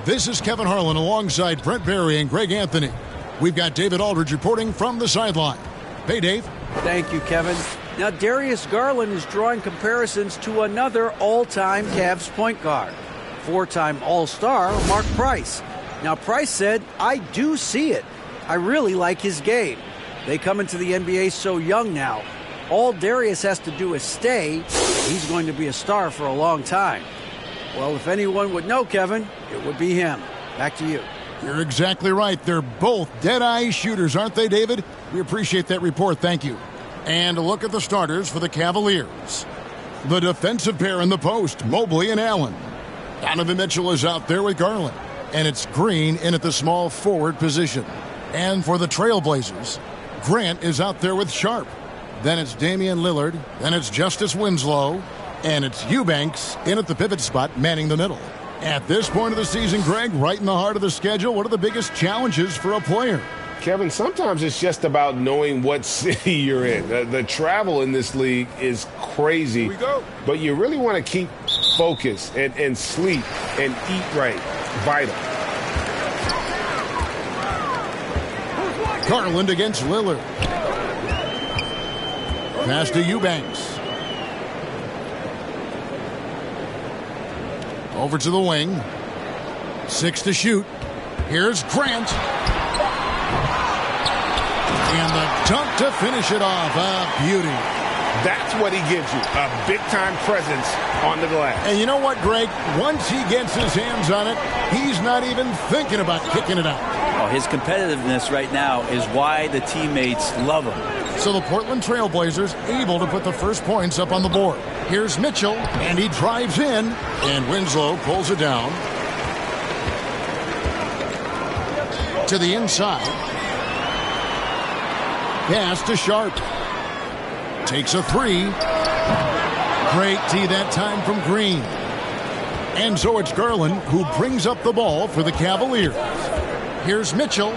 This is Kevin Harlan alongside Brent Barry and Greg Anthony. We've got David Aldridge reporting from the sideline. Hey, Dave. Thank you, Kevin. Now, Darius Garland is drawing comparisons to another all-time Cavs point guard, four-time All-Star Mark Price. Now, Price said, "I do see it. I really like his game. They come into the NBA so young now. All Darius has to do is stay. He's going to be a star for a long time." Well, if anyone would know, Kevin, it would be him. Back to you. You're exactly right. They're both dead-eye shooters, aren't they, David? We appreciate that report. Thank you. And a look at the starters for the Cavaliers. The defensive pair in the post, Mobley and Allen. Donovan Mitchell is out there with Garland. And it's Green in at the small forward position. And for the Trailblazers, Grant is out there with Sharp. Then it's Damian Lillard. Then it's Justice Winslow. And it's Eubanks in at the pivot spot, manning the middle. At this point of the season, Greg, right in the heart of the schedule, what are the biggest challenges for a player? Kevin, sometimes it's just about knowing what city you're in. The travel in this league is crazy. Here we go. But you really want to keep focus and sleep and eat right. Vital. Garland against Lillard. Pass to Eubanks. Over to the wing. 6 to shoot. Here's Grant. And the dunk to finish it off. A beauty. That's what he gives you, a big-time presence on the glass. And you know what, Greg? Once he gets his hands on it, he's not even thinking about kicking it out. Oh, his competitiveness right now is why the teammates love him. So the Portland Trailblazers able to put the first points up on the board. Here's Mitchell, and he drives in, and Winslow pulls it down. To the inside. Pass to Sharp. Takes a three. Great D that time from Green. And so it's Garland who brings up the ball for the Cavaliers. Here's Mitchell.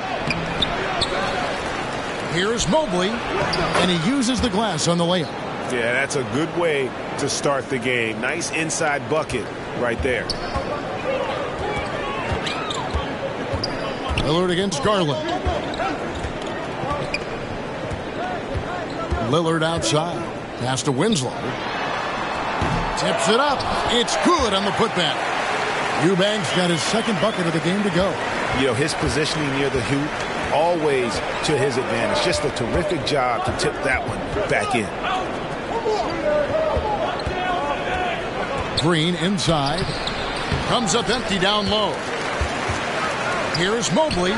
Here's Mobley. And he uses the glass on the layup. Yeah, that's a good way to start the game. Nice inside bucket right there. Lillard against Garland. Lillard outside. Pass to Winslow. Tips it up. It's good on the putback. Eubanks got his second bucket of the game to go. You know, his positioning near the hoop, always to his advantage. Just a terrific job to tip that one back in. Green inside. Comes up empty down low. Here's Mobley.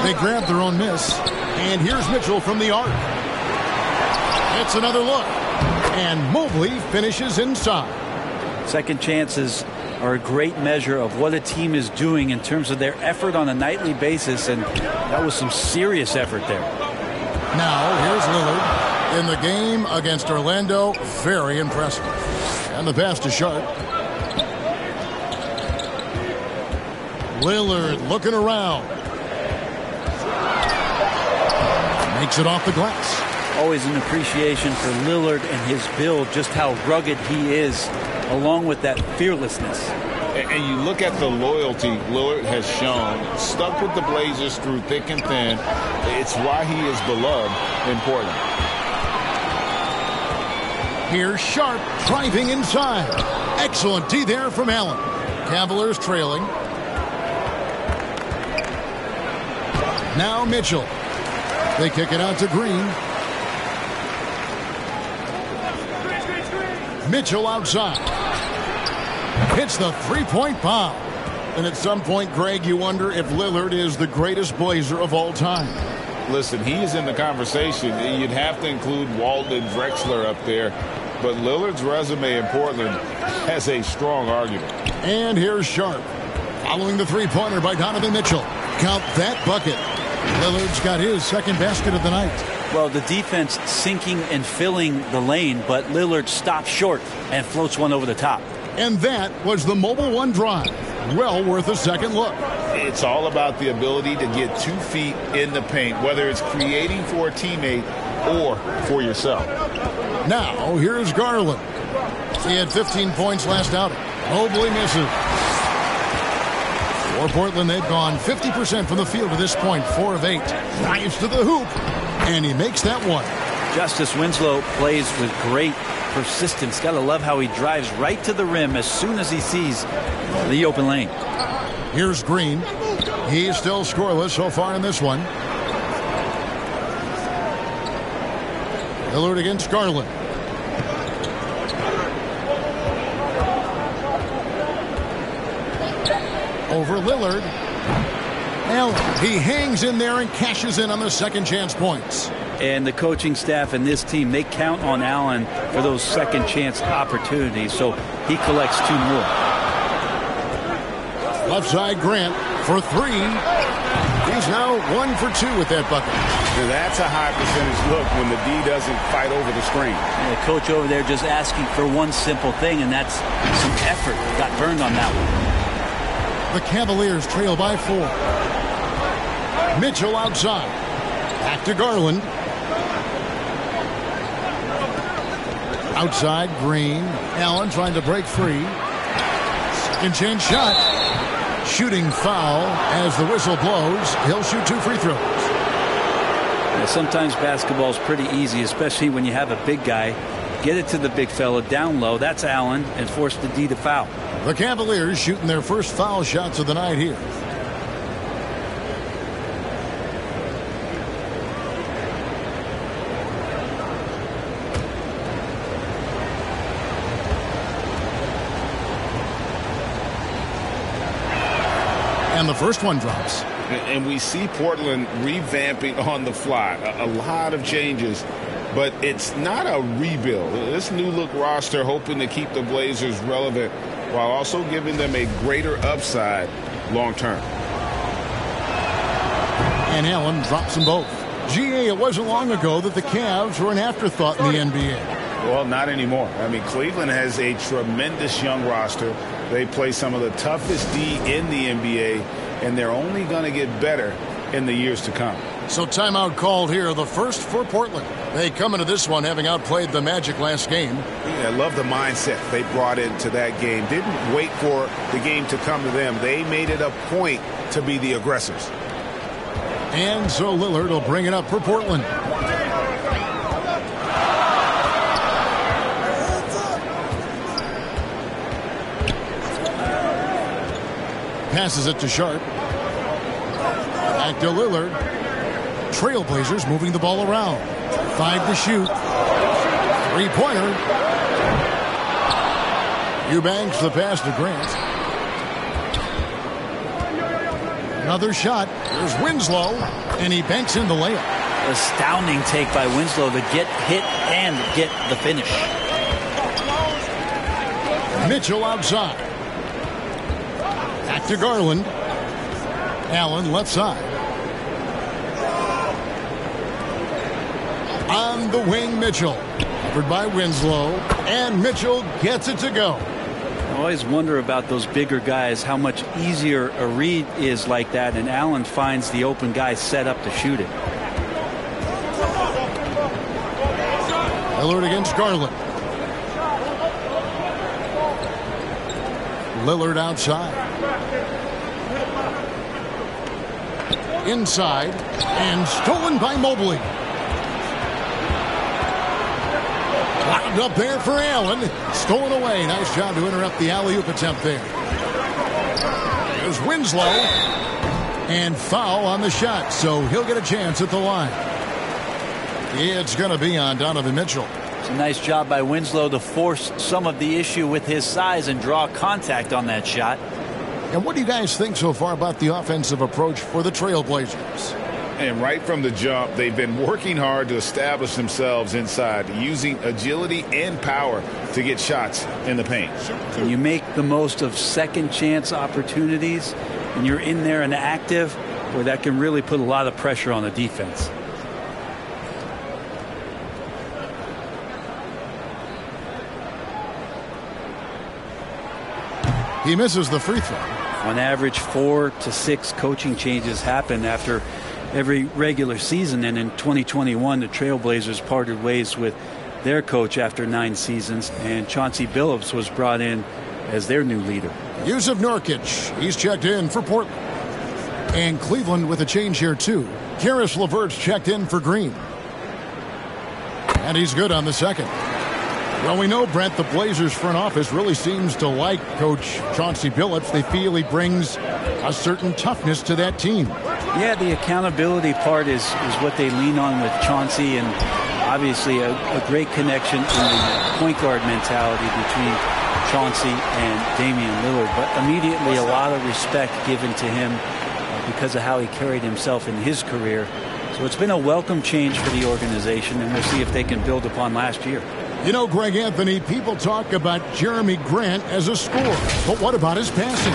They grab their own miss. And here's Mitchell from the arc. It's another look. And Mobley finishes inside. Second chances are a great measure of what a team is doing in terms of their effort on a nightly basis, and that was some serious effort there. Now, here's Lillard in the game against Orlando. Very impressive. And the pass to Sharp. Lillard looking around. Makes it off the glass. Always an appreciation for Lillard and his build, just how rugged he is, along with that fearlessness. And you look at the loyalty Lillard has shown, stuck with the Blazers through thick and thin. It's why he is beloved in Portland. Here's Sharp driving inside. Excellent D there from Allen. Cavaliers trailing. Now Mitchell. They kick it out to Green. Mitchell outside. Hits the three-point bomb. And at some point, Greg, you wonder if Lillard is the greatest Blazer of all time. Listen, he is in the conversation. You'd have to include Walton and Drexler up there. But Lillard's resume in Portland has a strong argument. And here's Sharp. Following the three-pointer by Donovan Mitchell. Count that bucket. Lillard's got his second basket of the night. Well, the defense sinking and filling the lane, but Lillard stops short and floats one over the top. And that was the Mobile One drive. Well worth a second look. It's all about the ability to get 2 feet in the paint, whether it's creating for a teammate or for yourself. Now, here's Garland. He had 15 points last outing. Mobley misses. For Portland, they've gone 50% from the field to this point, 4 of 8. Drives to the hoop, and he makes that one. Justice Winslow plays with great persistence. Gotta love how he drives right to the rim as soon as he sees the open lane. Here's Green. He's still scoreless so far in this one. Lillard against Garland. Over Lillard. Allen, he hangs in there and cashes in on the second chance points. And the coaching staff and this team, they count on Allen for those second chance opportunities, so he collects 2 more. Left side Grant for 3. He's now 1 for 2 with that bucket. Now that's a high percentage look when the D doesn't fight over the screen. And the coach over there just asking for one simple thing, and that's some effort. Got burned on that one. The Cavaliers trail by 4. Mitchell outside. Back to Garland. Outside, Green. Allen trying to break free. Second chance shot. Shooting foul as the whistle blows. He'll shoot 2 free throws. Sometimes basketball is pretty easy, especially when you have a big guy. Get it to the big fella down low. That's Allen, and force the D to foul. The Cavaliers shooting their first foul shots of the night here. And the first one drops. And we see Portland revamping on the fly. A lot of changes, but it's not a rebuild. This new look roster hoping to keep the Blazers relevant while also giving them a greater upside long term. And Allen drops them both. GA, it wasn't long ago that the Cavs were an afterthought in the NBA. Well, not anymore. I mean, Cleveland has a tremendous young roster. They play some of the toughest D in the NBA, and they're only going to get better in the years to come. So timeout called here, the first for Portland. They come into this one having outplayed the Magic last game. Yeah, I love the mindset they brought into that game. Didn't wait for the game to come to them. They made it a point to be the aggressors. And so Lillard will bring it up for Portland. Passes it to Sharp. Back to Lillard. Trailblazers moving the ball around. 5 to shoot. 3-pointer. Eubanks the pass to Grant. Another shot. There's Winslow, and he banks in the layup. Astounding take by Winslow to get hit and get the finish. Mitchell outside. Back to Garland. Allen left side. On the wing, Mitchell. Covered by Winslow. And Mitchell gets it to go. I always wonder about those bigger guys, how much easier a read is like that, and Allen finds the open guy set up to shoot it. Lillard against Garland. Lillard outside. Inside. And stolen by Mobley. Locked up there for Allen. Stolen away. Nice job to interrupt the alley-oop attempt there. There's Winslow. And foul on the shot, so he'll get a chance at the line. It's going to be on Donovan Mitchell. It's a nice job by Winslow to force some of the issue with his size and draw contact on that shot. And what do you guys think so far about the offensive approach for the Trailblazers? And right from the jump, they've been working hard to establish themselves inside, using agility and power to get shots in the paint. When you make the most of second chance opportunities and you're in there and active, boy, that can really put a lot of pressure on the defense. He misses the free throw. On average, 4 to 6 coaching changes happen after every regular season, and in 2021 the Trailblazers parted ways with their coach after 9 seasons, and Chauncey Billups was brought in as their new leader. Yusuf Nurkic, he's checked in for Portland. And Cleveland with a change here, too. Karis LeVert's checked in for Green. And he's good on the second. Well, we know, Brent, the Blazers front office really seems to like Coach Chauncey Billups. They feel he brings a certain toughness to that team. Yeah, the accountability part is what they lean on with Chauncey, and obviously a great connection in the point guard mentality between Chauncey and Damian Lillard. But immediately a lot of respect given to him because of how he carried himself in his career. So it's been a welcome change for the organization, and we'll see if they can build upon last year. You know, Greg Anthony, people talk about Jeremy Grant as a scorer, but what about his passing?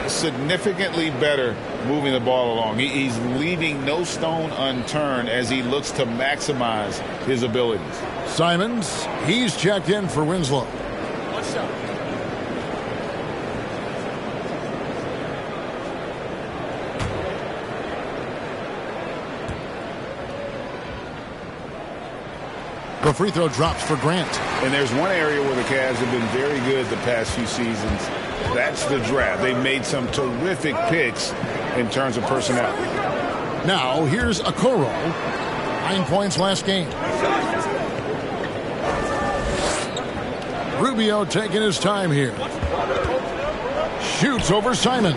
Significantly better moving the ball along. He's leaving no stone unturned as he looks to maximize his abilities. Simons, he's checked in for Winslow. What's up? The free throw drops for Grant. And there's one area where the Cavs have been very good the past few seasons. That's the draft. They've made some terrific picks in terms of personnel. Now, here's Okoro. 9 points last game. Rubio taking his time here. Shoots over Simons.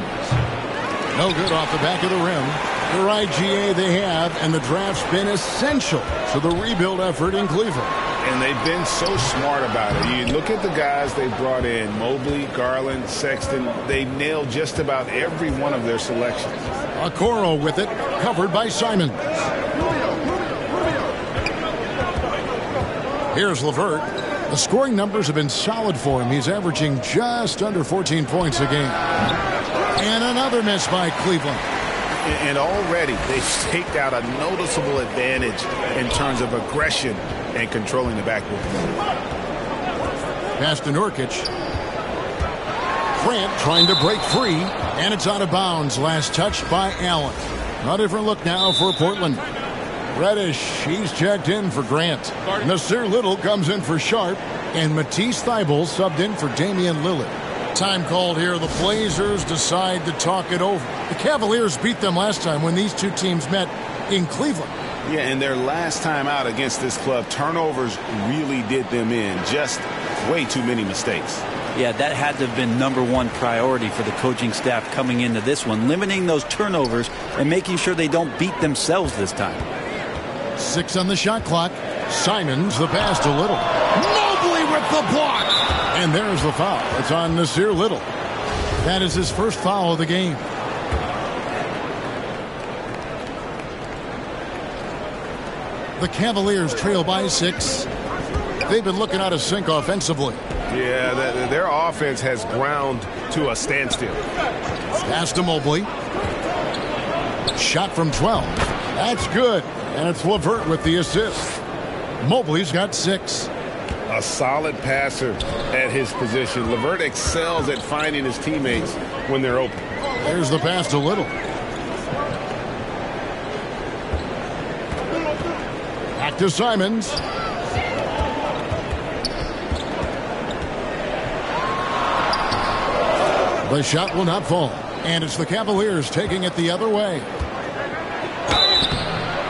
No good off the back of the rim. The right GA they have, and the draft's been essential to the rebuild effort in Cleveland. And they've been so smart about it. You look at the guys they brought in, Mobley, Garland, Sexton. They nailed just about every one of their selections. Okoro with it, covered by Simons. Here's LeVert. The scoring numbers have been solid for him. He's averaging just under 14 points a game. And another miss by Cleveland. And already they've staked out a noticeable advantage in terms of aggression and controlling the backcourt. Pass to Nurkic. Grant trying to break free, and it's out of bounds. Last touch by Allen. A different look now for Portland. Reddish, he's checked in for Grant. Nasir Little comes in for Sharp, and Matisse Thybulle subbed in for Damian Lillard. Time called here. The Blazers decide to talk it over. The Cavaliers beat them last time when these two teams met in Cleveland. Yeah, and their last time out against this club, turnovers really did them in. Just way too many mistakes. Yeah, that had to have been #1 priority for the coaching staff coming into this one, limiting those turnovers and making sure they don't beat themselves this time. 6 on the shot clock. Simons, the pass to Little. Mobley with the block. And there's the foul. It's on Nasir Little. That is his first foul of the game. The Cavaliers trail by 6. They've been looking out of sync offensively. Yeah, their offense has ground to a standstill. Pass to Mobley. Shot from 12. That's good. And it's LeVert with the assist. Mobley's got 6. A solid passer at his position. LeVert excels at finding his teammates when they're open. There's the pass to Little. Back to Simons. The shot will not fall. And it's the Cavaliers taking it the other way.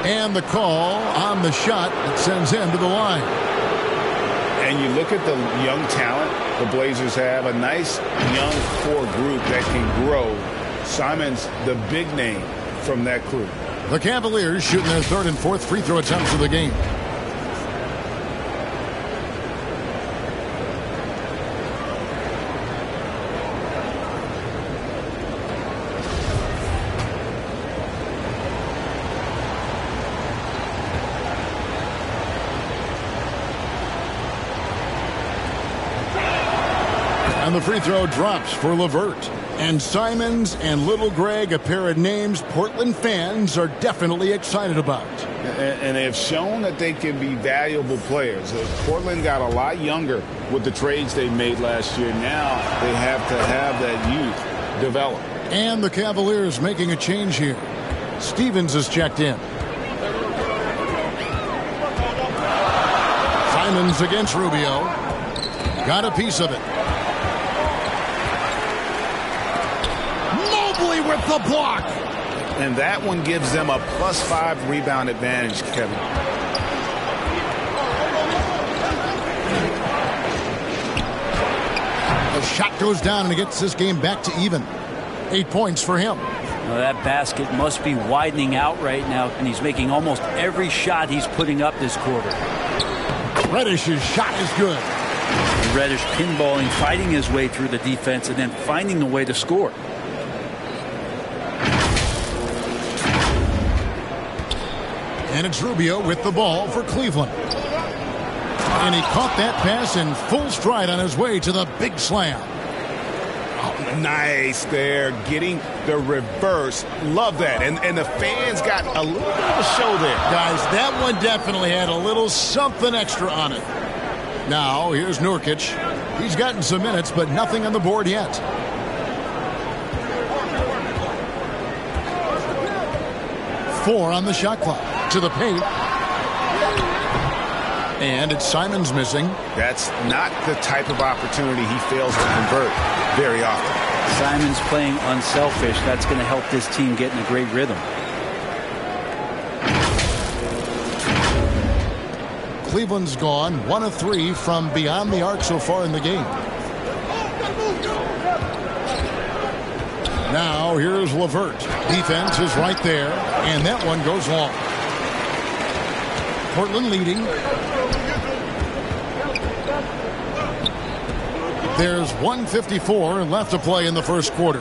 And the call on the shot that sends him to the line. And you look at the young talent the Blazers have, a nice young core group that can grow. Simons, the big name from that crew. The Cavaliers shooting their 3rd and 4th free throw attempts of the game. And the free throw drops for LeVert. And Simons and Little Greg, a pair of names Portland fans are definitely excited about. And they have shown that they can be valuable players. Portland got a lot younger with the trades they made last year. Now they have to have that youth develop. And the Cavaliers making a change here. Stevens is checked in. Simons against Rubio. Got a piece of it. Mobley with the block. And that one gives them a +5 rebound advantage, Kevin. The shot goes down and it gets this game back to even. 8 points for him. Well, that basket must be widening out right now, and he's making almost every shot he's putting up this quarter. Reddish's shot is good. And Reddish pinballing, fighting his way through the defense, and then finding the way to score. And it's Rubio with the ball for Cleveland. And he caught that pass in full stride on his way to the big slam. Oh, nice there, getting the reverse. Love that. And the fans got a little bit of a show there. Guys, that one definitely had a little something extra on it. Now, here's Nurkic. He's gotten some minutes, but nothing on the board yet. Four on the shot clock. To the paint. And it's Simons missing. That's not the type of opportunity he fails to convert very often. Simons playing unselfish. That's going to help this team get in a great rhythm. Cleveland's gone 1 of 3 from beyond the arc so far in the game. Now here's LeVert. Defense is right there, and that one goes long. Portland leading. There's 1:54 left to play in the first quarter.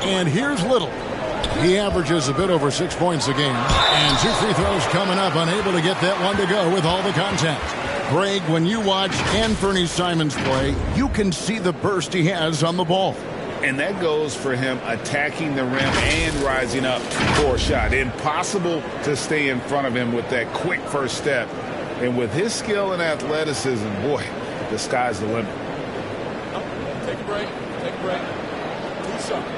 And here's Little. He averages a bit over 6 points a game. And 2 free throws coming up, unable to get that one to go with all the contact. Greg, when you watch Anthony Simons play, you can see the burst he has on the ball. And that goes for him attacking the rim and rising up for a shot. Impossible to stay in front of him with that quick first step. And with his skill and athleticism, boy, the sky's the limit. Take a break. Take a break. 2 shots.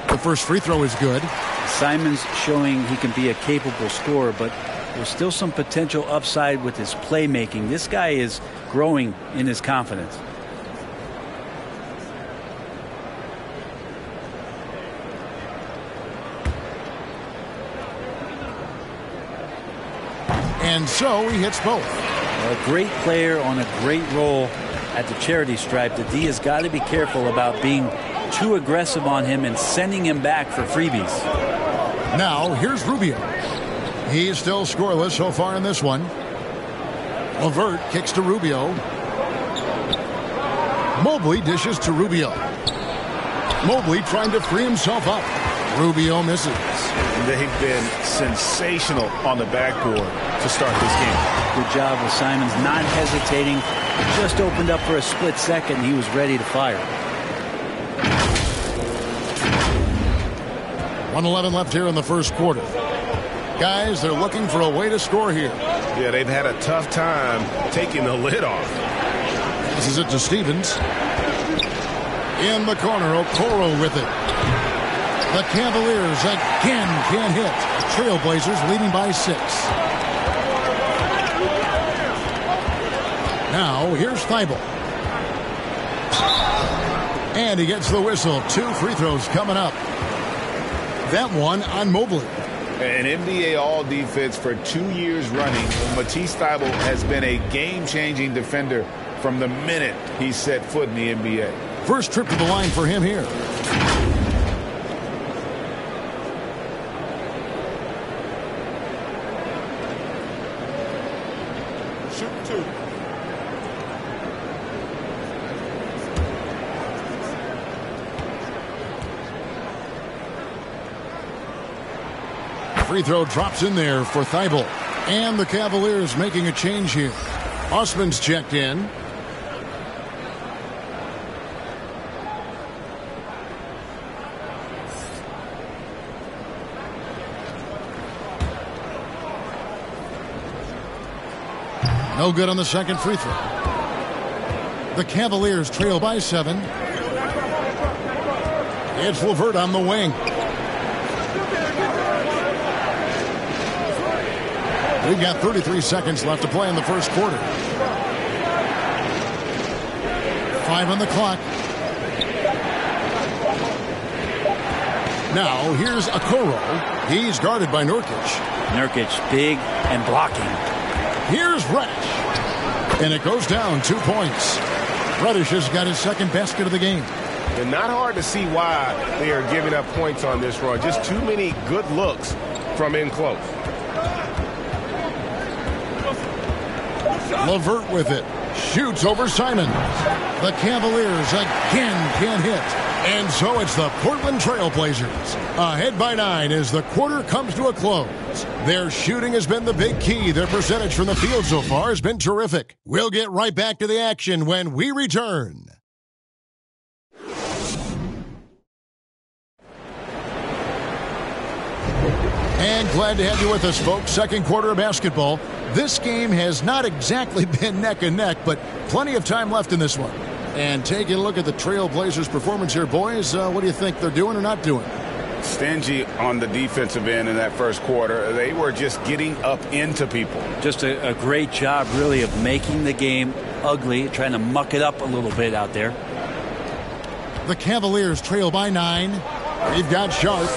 The first free throw is good. Simons showing he can be a capable scorer, but there's still some potential upside with his playmaking. This guy is growing in his confidence. And so he hits both. A great player on a great role at the charity stripe. The D has got to be careful about being too aggressive on him and sending him back for freebies. Now here's Rubio. He's still scoreless so far in this one. LeVert kicks to Rubio. Mobley dishes to Rubio. Mobley trying to free himself up. Rubio misses. They've been sensational on the backboard to start this game. Good job with Simons not hesitating. Just opened up for a split second and he was ready to fire. 1:11 left here in the first quarter. Guys, they're looking for a way to score here. Yeah, they've had a tough time taking the lid off. This is it to Stevens. In the corner, Okoro with it. The Cavaliers again can't hit. Trailblazers leading by 6. Now, here's Thibault. And he gets the whistle. 2 free throws coming up. That one on Mobley. An NBA All-Defense for 2 years running. Matisse Thybulle has been a game-changing defender from the minute he set foot in the NBA. First trip to the line for him here. Shoot 2. Free throw drops in there for Thibault. And the Cavaliers making a change here. Osman's checked in. No good on the second free throw. The Cavaliers trail by 7. It's LeVert on the wing. We've got 33 seconds left to play in the first quarter. 5 on the clock. Now, here's Okoro. He's guarded by Nurkic. Nurkic, big and blocking. Here's Reddish. And it goes down 2 points. Reddish has got his second basket of the game. And not hard to see why they are giving up points on this run. Just too many good looks from in close. LeVert with it. Shoots over Simons. The Cavaliers again can't hit. And so it's the Portland Trailblazers. Ahead by 9 as the quarter comes to a close. Their shooting has been the big key. Their percentage from the field so far has been terrific. We'll get right back to the action when we return. And glad to have you with us, folks. Second quarter of basketball. This game has not exactly been neck and neck, but plenty of time left in this one. And taking a look at the Trailblazers' performance here, boys, what do you think they're doing or not doing? Stingy on the defensive end in that first quarter. They were just getting up into people. Just a great job, really, of making the game ugly, trying to muck it up a little bit out there. The Cavaliers trail by 9. They've got Sharp.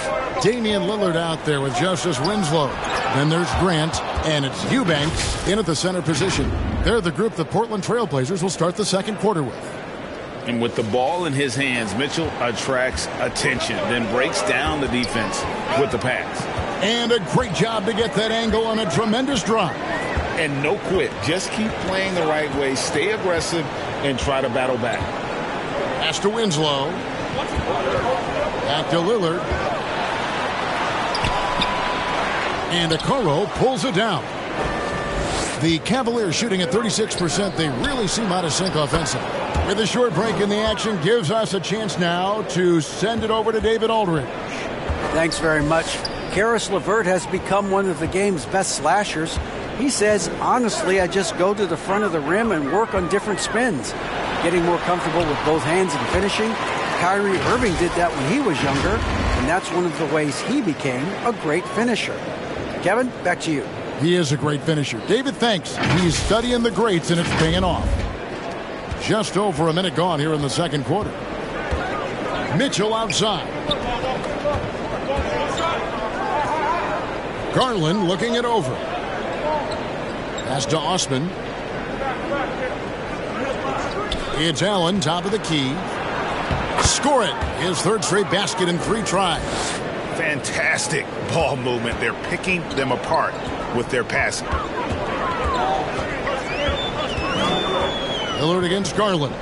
Damian Lillard out there with Justice Winslow. Then there's Grant, and it's Eubanks in at the center position. They're the group the Portland Trailblazers will start the second quarter with. And with the ball in his hands, Mitchell attracts attention, then breaks down the defense with the pass. And a great job to get that angle on a tremendous drive. And no quit. Just keep playing the right way, stay aggressive, and try to battle back. Pass to Winslow. Back to Lillard. And Okoro pulls it down. The Cavaliers shooting at 36%. They really seem out of sync offensively. With a short break in the action, gives us a chance now to send it over to David Aldridge. Thanks very much. Karis LeVert has become one of the game's best slashers. He says, honestly, I just go to the front of the rim and work on different spins. Getting more comfortable with both hands and finishing. Kyrie Irving did that when he was younger, and that's one of the ways he became a great finisher. Kevin, back to you. He is a great finisher. David, thanks. He's studying the greats, and it's paying off. Just over a minute gone here in the second quarter. Mitchell outside. Garland looking it over. Pass to Osman. It's Allen, top of the key. Score it. His third straight basket in 3 tries. Fantastic ball movement. They're picking them apart with their passing. Lillard against Garland.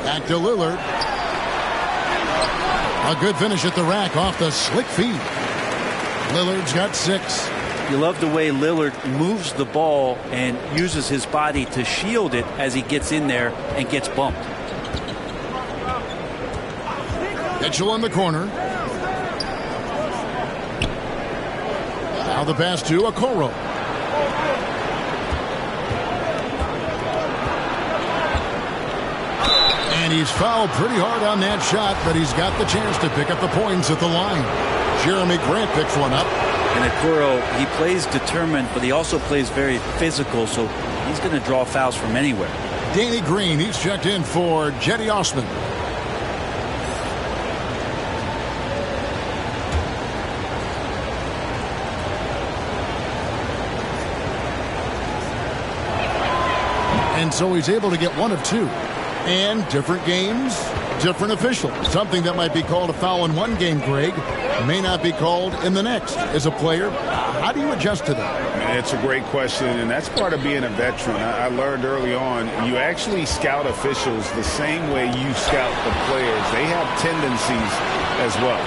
Back to Lillard. A good finish at the rack off the slick feed. Lillard's got 6. You love the way Lillard moves the ball and uses his body to shield it as he gets in there and gets bumped. Mitchell in the corner. Now the pass to Okoro. And he's fouled pretty hard on that shot, but he's got the chance to pick up the points at the line. Jeremy Grant picks one up. And Okoro, he plays determined, but he also plays very physical, so he's going to draw fouls from anywhere. Danny Green, he's checked in for Jetty Osman. And so he's able to get 1 of 2. And different games, different officials. Something that might be called a foul in one game, Greg, may not be called in the next. As a player, how do you adjust to that? It's a great question, and that's part of being a veteran. I learned early on, you actually scout officials the same way you scout the players. They have tendencies as well.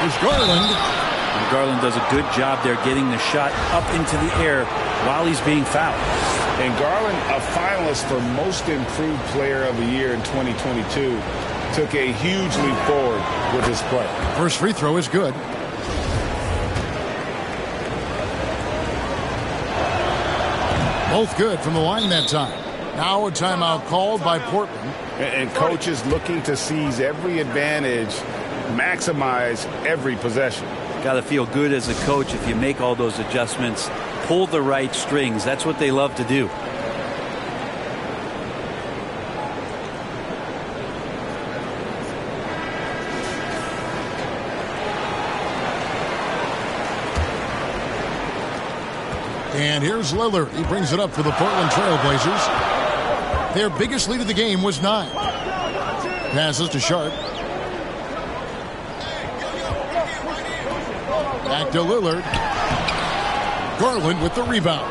Here's Garland. And Garland does a good job there getting the shot up into the air while he's being fouled. And Garland, a finalist for Most Improved Player of the Year in 2022, took a huge leap forward with his play. First free throw is good. Both good from the line that time. Now a timeout called by Portland. And coaches looking to seize every advantage maximize every possession. Got to feel good as a coach if you make all those adjustments, pull the right strings. That's what they love to do. And here's Lillard. He brings it up for the Portland Trailblazers. Their biggest lead of the game was 9. Passes to Sharp. Back to Lillard. Garland with the rebound.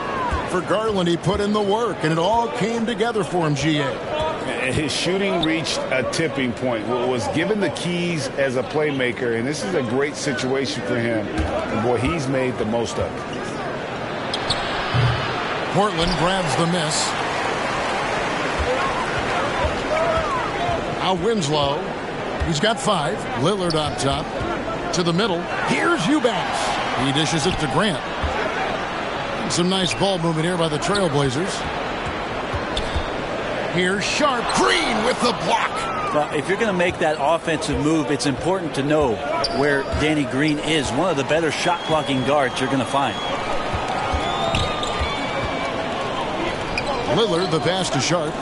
For Garland, he put in the work, and it all came together for him, GA. His shooting reached a tipping point. Was given the keys as a playmaker, and this is a great situation for him. And boy, he's made the most of it. Portland grabs the miss. Now Winslow. He's got 5. Lillard up top. To the middle. Here's Eubanks. He dishes it to Grant. And some nice ball movement here by the Trailblazers. Here's Sharp. Green with the block. Well, if you're going to make that offensive move, it's important to know where Danny Green is. One of the better shot blocking guards you're going to find. Lillard, the pass to Sharp.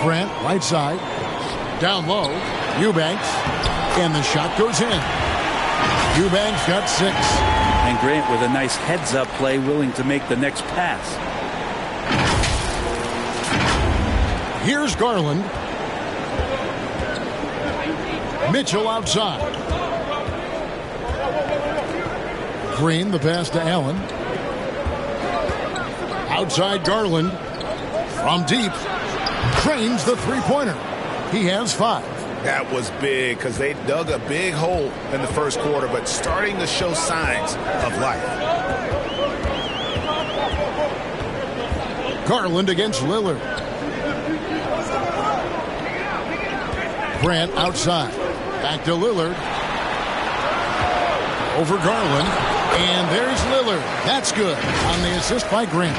Grant, right side. Down low. Eubanks. And the shot goes in. Eubanks got 6. And Grant with a nice heads-up play, willing to make the next pass. Here's Garland. Mitchell outside. Green, the pass to Allen. Outside Garland. From deep. Trains the three-pointer. He has 5. That was big because they dug a big hole in the first quarter, but starting to show signs of life. Garland against Lillard. Grant outside. Back to Lillard. Over Garland. And there's Lillard. That's good on the assist by Grant.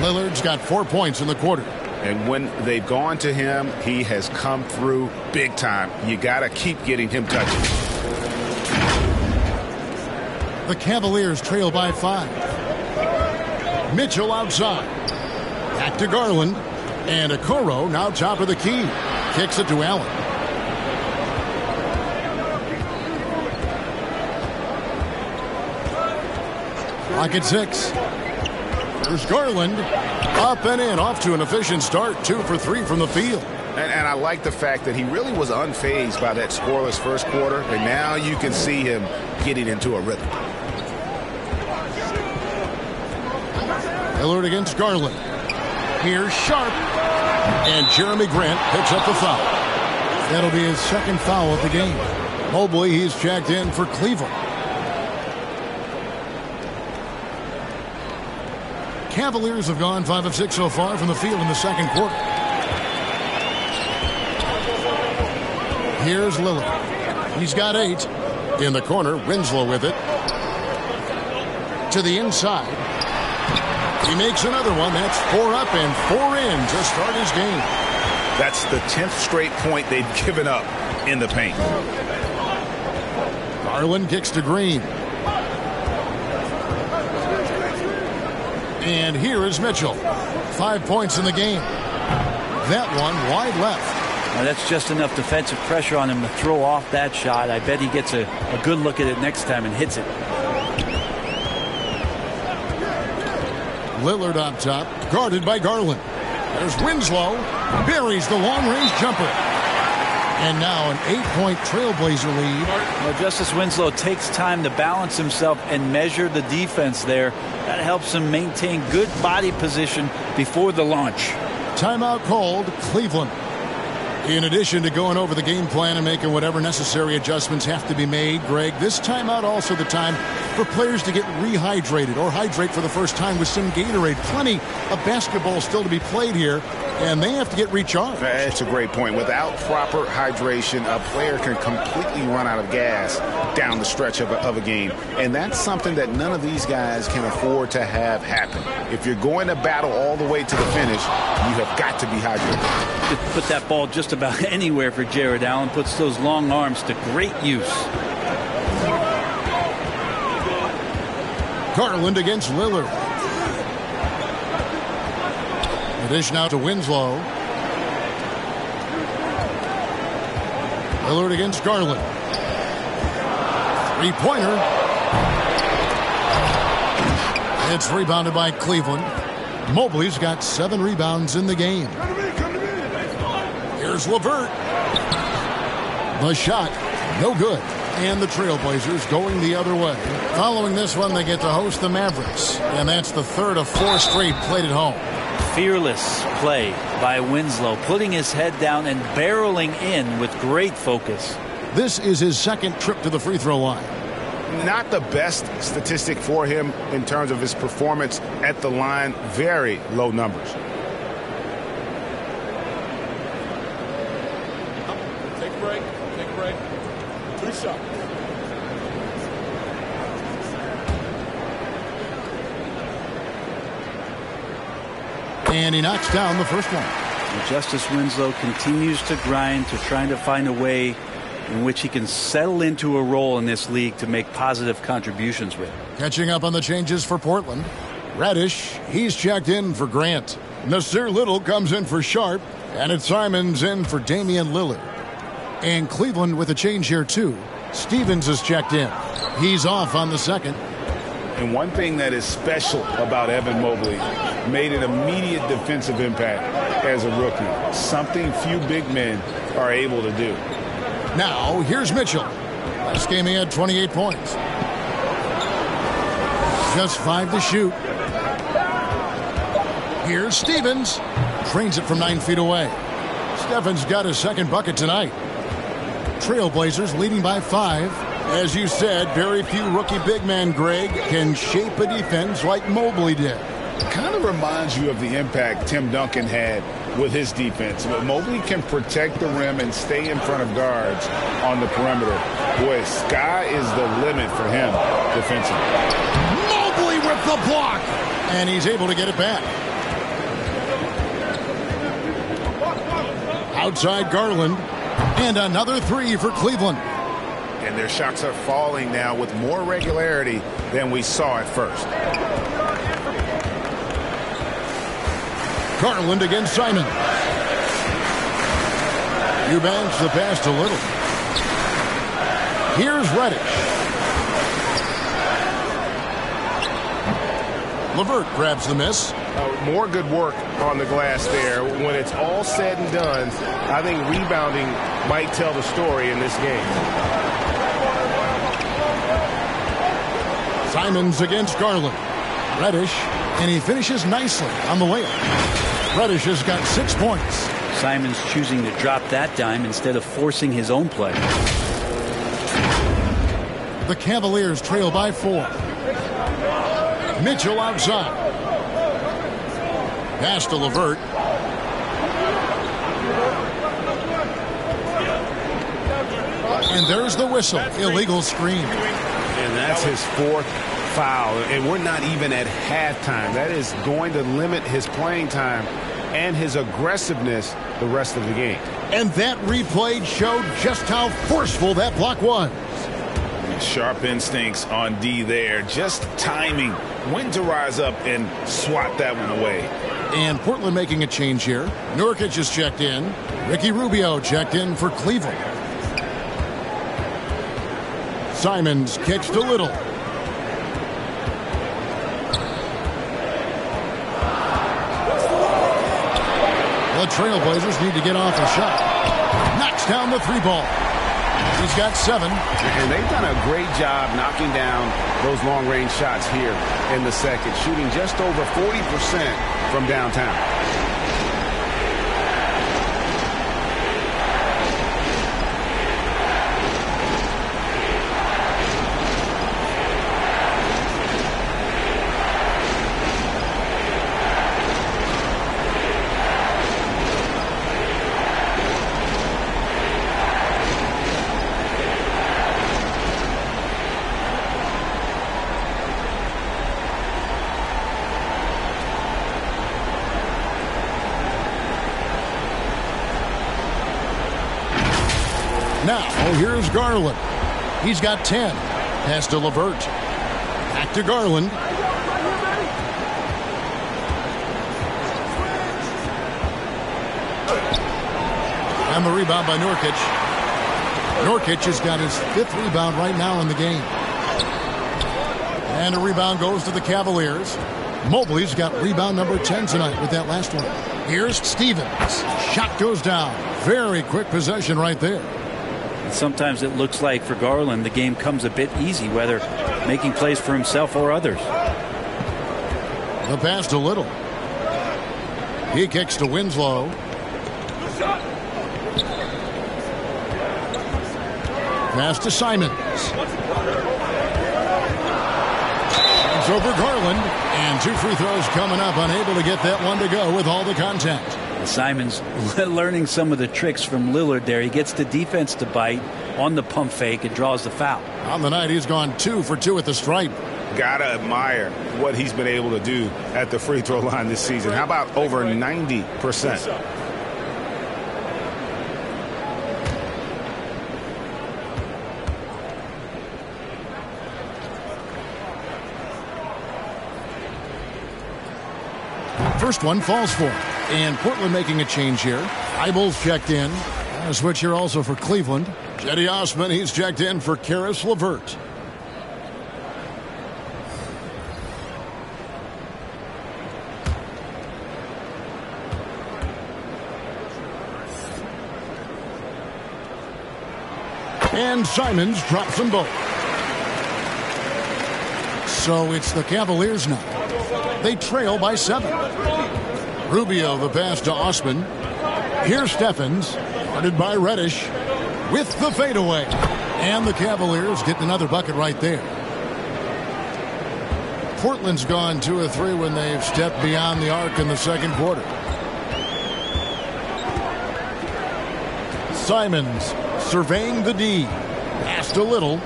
Lillard's got 4 points in the quarter. And when they've gone to him, he has come through big time. You got to keep getting him touches. The Cavaliers trail by 5. Mitchell outside. Back to Garland. And Okoro now top of the key. Kicks it to Allen. Clock at 6. There's Garland. Up and in. Off to an efficient start. 2 for 3 from the field. And I like the fact that he really was unfazed by that scoreless first quarter. And now you can see him getting into a rhythm. Lillard against Garland. Here's Sharp. And Jeremy Grant picks up the foul. That'll be his second foul of the game. Mobley, he's checked in for Cleveland. Cavaliers have gone 5 of 6 so far from the field in the second quarter. Here's Lillard. He's got 8. In the corner, Winslow with it. To the inside. He makes another one. That's 4 up and 4 in to start his game. That's the 10th straight point they've given up in the paint. Garland kicks to Green. And here is Mitchell. 5 points in the game. That one wide left. Now that's just enough defensive pressure on him to throw off that shot. I bet he gets a good look at it next time and hits it. Lillard up top, guarded by Garland. There's Winslow. Buries the long-range jumper. And now an 8-point Trailblazer lead. Well, Justice Winslow takes time to balance himself and measure the defense there. That helps him maintain good body position before the launch. Timeout called, Cleveland. In addition to going over the game plan and making whatever necessary adjustments have to be made, Greg, this timeout also the time for players to get rehydrated or hydrate for the first time with some Gatorade. Plenty of basketball still to be played here, and they have to get recharged. That's a great point. Without proper hydration, a player can completely run out of gas down the stretch of a game. And that's something that none of these guys can afford to have happen. If you're going to battle all the way to the finish, you have got to be hydrated. Put that ball just a about anywhere for Jared Allen. Puts those long arms to great use. Garland against Lillard. The dish now to Winslow. Lillard against Garland. Three-pointer. It's rebounded by Cleveland. Mobley's got 7 rebounds in the game. Here's LeVert. The shot, no good. And the Trailblazers going the other way. Following this one, they get to host the Mavericks. And that's the 3rd of 4 straight played at home. Fearless play by Winslow, putting his head down and barreling in with great focus. This is his 2nd trip to the free throw line. Not the best statistic for him in terms of his performance at the line. Very low numbers. Take a break. Take a break. 2 shots. And he knocks down the first one. And Justice Winslow continues to grind to trying to find a way in which he can settle into a role in this league to make positive contributions with. Catching up on the changes for Portland. Reddish, he's checked in for Grant. Nasir Little comes in for Sharp, and it's Simons in for Damian Lillard. And Cleveland with a change here too. Stevens is checked in. He's off on the second. And one thing that is special about Evan Mobley, made an immediate defensive impact as a rookie. Something few big men are able to do. Now, here's Mitchell. Last game he had 28 points. Just 5 to shoot. Here's Stevens. Trains it from 9 feet away. Stephen's got his 2nd bucket tonight. Trailblazers leading by 5. As you said, very few rookie big men, Greg, can shape a defense like Mobley did. Kind of reminds you of the impact Tim Duncan had with his defense. But Mobley can protect the rim and stay in front of guards on the perimeter. Boy, sky is the limit for him defensively. Mobley with the block. And he's able to get it back. Outside Garland. And another 3 for Cleveland. And their shots are falling now with more regularity than we saw at first. Garland against Simon. Eubanks the pass to Little. Here's Reddish. LeVert grabs the miss. More good work on the glass there. When it's all said and done, I think rebounding might tell the story in this game. Simons against Garland. Reddish, and he finishes nicely on the layup. Reddish has got 6 points. Simons choosing to drop that dime instead of forcing his own play. The Cavaliers trail by 4. Mitchell outside. Pass to LeVert. And there's the whistle. Illegal screen. And that's his 4th foul. And we're not even at halftime. That is going to limit his playing time and his aggressiveness the rest of the game. And that replay showed just how forceful that block was. Sharp instincts on D there. Just timing when to rise up and swat that one away. And Portland making a change here. Nurkic is checked in. Ricky Rubio checked in for Cleveland. Simons kicks to Little. The Trailblazers need to get off a shot. Knocks down the 3 ball. He's got 7. And they've done a great job knocking down those long-range shots here in the second, shooting just over 40% from downtown. Now, here's Garland. He's got 10. Pass to LeVert. Back to Garland. And the rebound by Nurkic. Nurkic has got his 5th rebound right now in the game. And a rebound goes to the Cavaliers. Mobley's got rebound number 10 tonight with that last one. Here's Stevens. Shot goes down. Very quick possession right there. Sometimes it looks like for Garland the game comes a bit easy, whether making plays for himself or others. The pass to Little. He kicks to Winslow. Pass to Simons. It's over Garland. And 2 free throws coming up. Unable to get that one to go with all the contact. Simons learning some of the tricks from Lillard there. He gets the defense to bite on the pump fake and draws the foul. On the night, he's gone 2 for 2 at the stripe. Gotta admire what he's been able to do at the free throw line this season. How about over 90%? First one falls for him. And Portland making a change here. Eibel's checked in. A switch here also for Cleveland. Cedi Osman, he's checked in for Karis LeVert. And Simons drops them both. So it's the Cavaliers now. They trail by 7. Rubio the pass to Osman. Here's Steffens, guarded by Reddish with the fadeaway. And the Cavaliers get another bucket right there. Portland's gone 2 of 3 when they've stepped beyond the arc in the second quarter. Simons surveying the D. Pass to Little.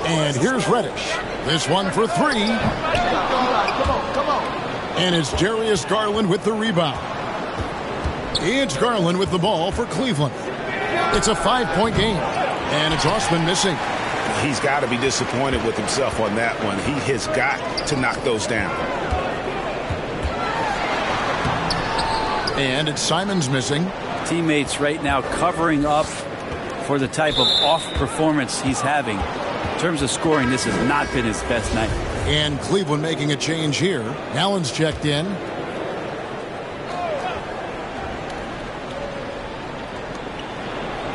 And here's Reddish. This one for 3. And it's Darius Garland with the rebound. It's Garland with the ball for Cleveland. It's a 5-point game. And it's Osman missing. He's got to be disappointed with himself on that one. He has got to knock those down. And it's Simons missing. Teammates right now covering up for the type of off performance he's having. In terms of scoring, this has not been his best night. And Cleveland making a change here. Allen's checked in.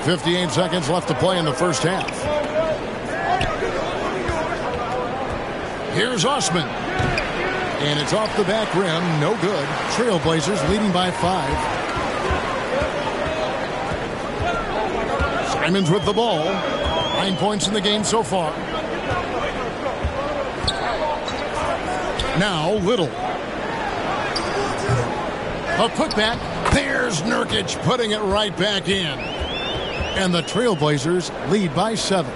.58 seconds left to play in the first half. Here's Osman. And it's off the back rim. No good. Trailblazers leading by 5. Simons with the ball. 9 points in the game so far. Now Little. A putback. There's Nurkic putting it right back in. And the Trailblazers lead by 7.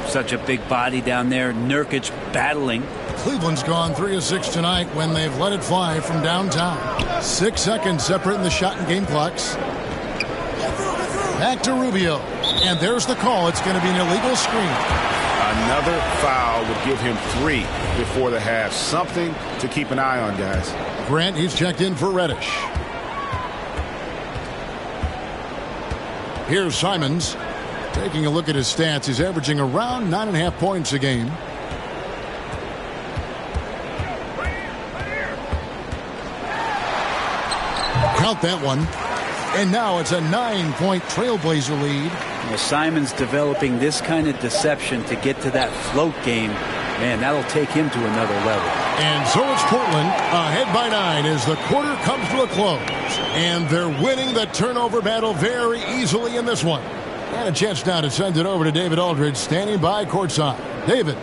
Such a big body down there. Nurkic battling. Cleveland's gone 3 of 6 tonight when they've let it fly from downtown. 6 seconds separating the shot and game clocks. Back to Rubio. And there's the call. It's going to be an illegal screen. Another foul would give him 3 before the half. Something to keep an eye on, guys. Grant, he's checked in for Reddish. Here's Simons. Taking a look at his stats, he's averaging around 9.5 points a game. Count that one. And now it's a 9-point Trailblazer lead. Well, Simons developing this kind of deception to get to that float game. Man, that'll take him to another level. And so it's Portland ahead by 9 as the quarter comes to a close. And they're winning the turnover battle very easily in this one. And a chance now to send it over to David Aldridge standing by courtside. David.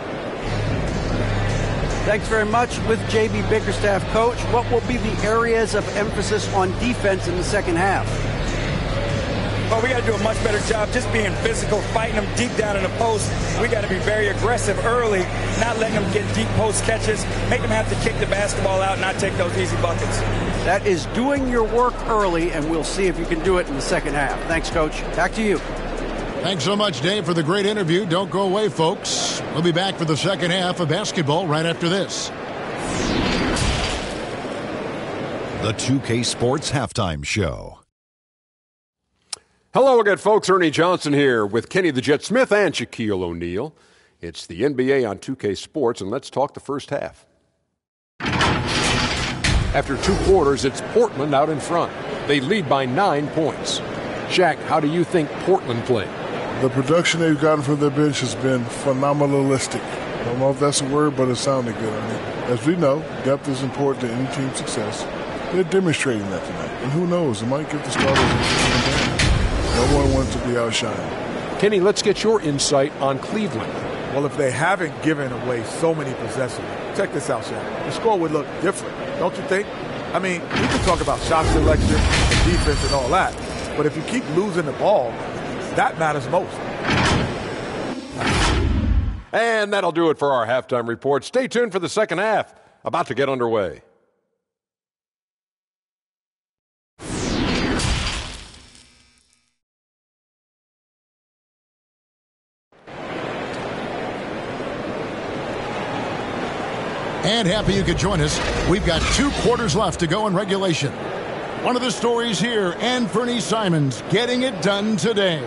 Thanks very much. With J.B. Bickerstaff, coach, what will be the areas of emphasis on defense in the second half? Well, we got to do a much better job just being physical, fighting them deep down in the post. We got to be very aggressive early, not letting them get deep post catches, make them have to kick the basketball out, not take those easy buckets. That is doing your work early, and we'll see if you can do it in the second half. Thanks, Coach. Back to you. Thanks so much, Dave, for the great interview. Don't go away, folks. We'll be back for the second half of basketball right after this. The 2K Sports Halftime Show. Hello again, folks. Ernie Johnson here with Kenny the Jet Smith and Shaquille O'Neal. It's the NBA on 2K Sports, and let's talk the first half. After 2 quarters, it's Portland out in front. They lead by 9 points. Shaq, how do you think Portland played? The production they've gotten from their bench has been phenomenalistic. I don't know if that's a word, but it sounded good. I mean, as we know, depth is important to any team's success. They're demonstrating that tonight. And who knows, it might give the starters a advantage. No one wants to be outshined. Kenny, let's get your insight on Cleveland. Well, if they haven't given away so many possessions, check this out, Shaq. The score would look different, don't you think? I mean, we can talk about shot selection and defense and all that, but if you keep losing the ball, that matters most. And that'll do it for our halftime report. Stay tuned for the second half, about to get underway. And happy you could join us. We've got 2 quarters left to go in regulation. One of the stories here, Anthony Simons getting it done today.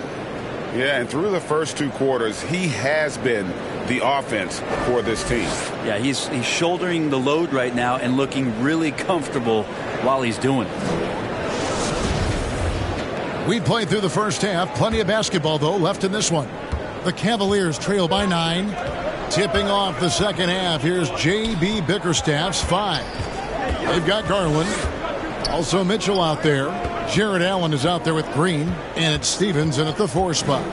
Yeah, and through the first 2 quarters, he has been the offense for this team. Yeah, he's shouldering the load right now and looking really comfortable while he's doing it. We played through the first half. Plenty of basketball, though, left in this one. The Cavaliers trail by 9. Tipping off the second half, here's J.B. Bickerstaff's 5. They've got Garland. Also Mitchell out there. Jared Allen is out there with Green. And it's Stevens in at the 4 spot.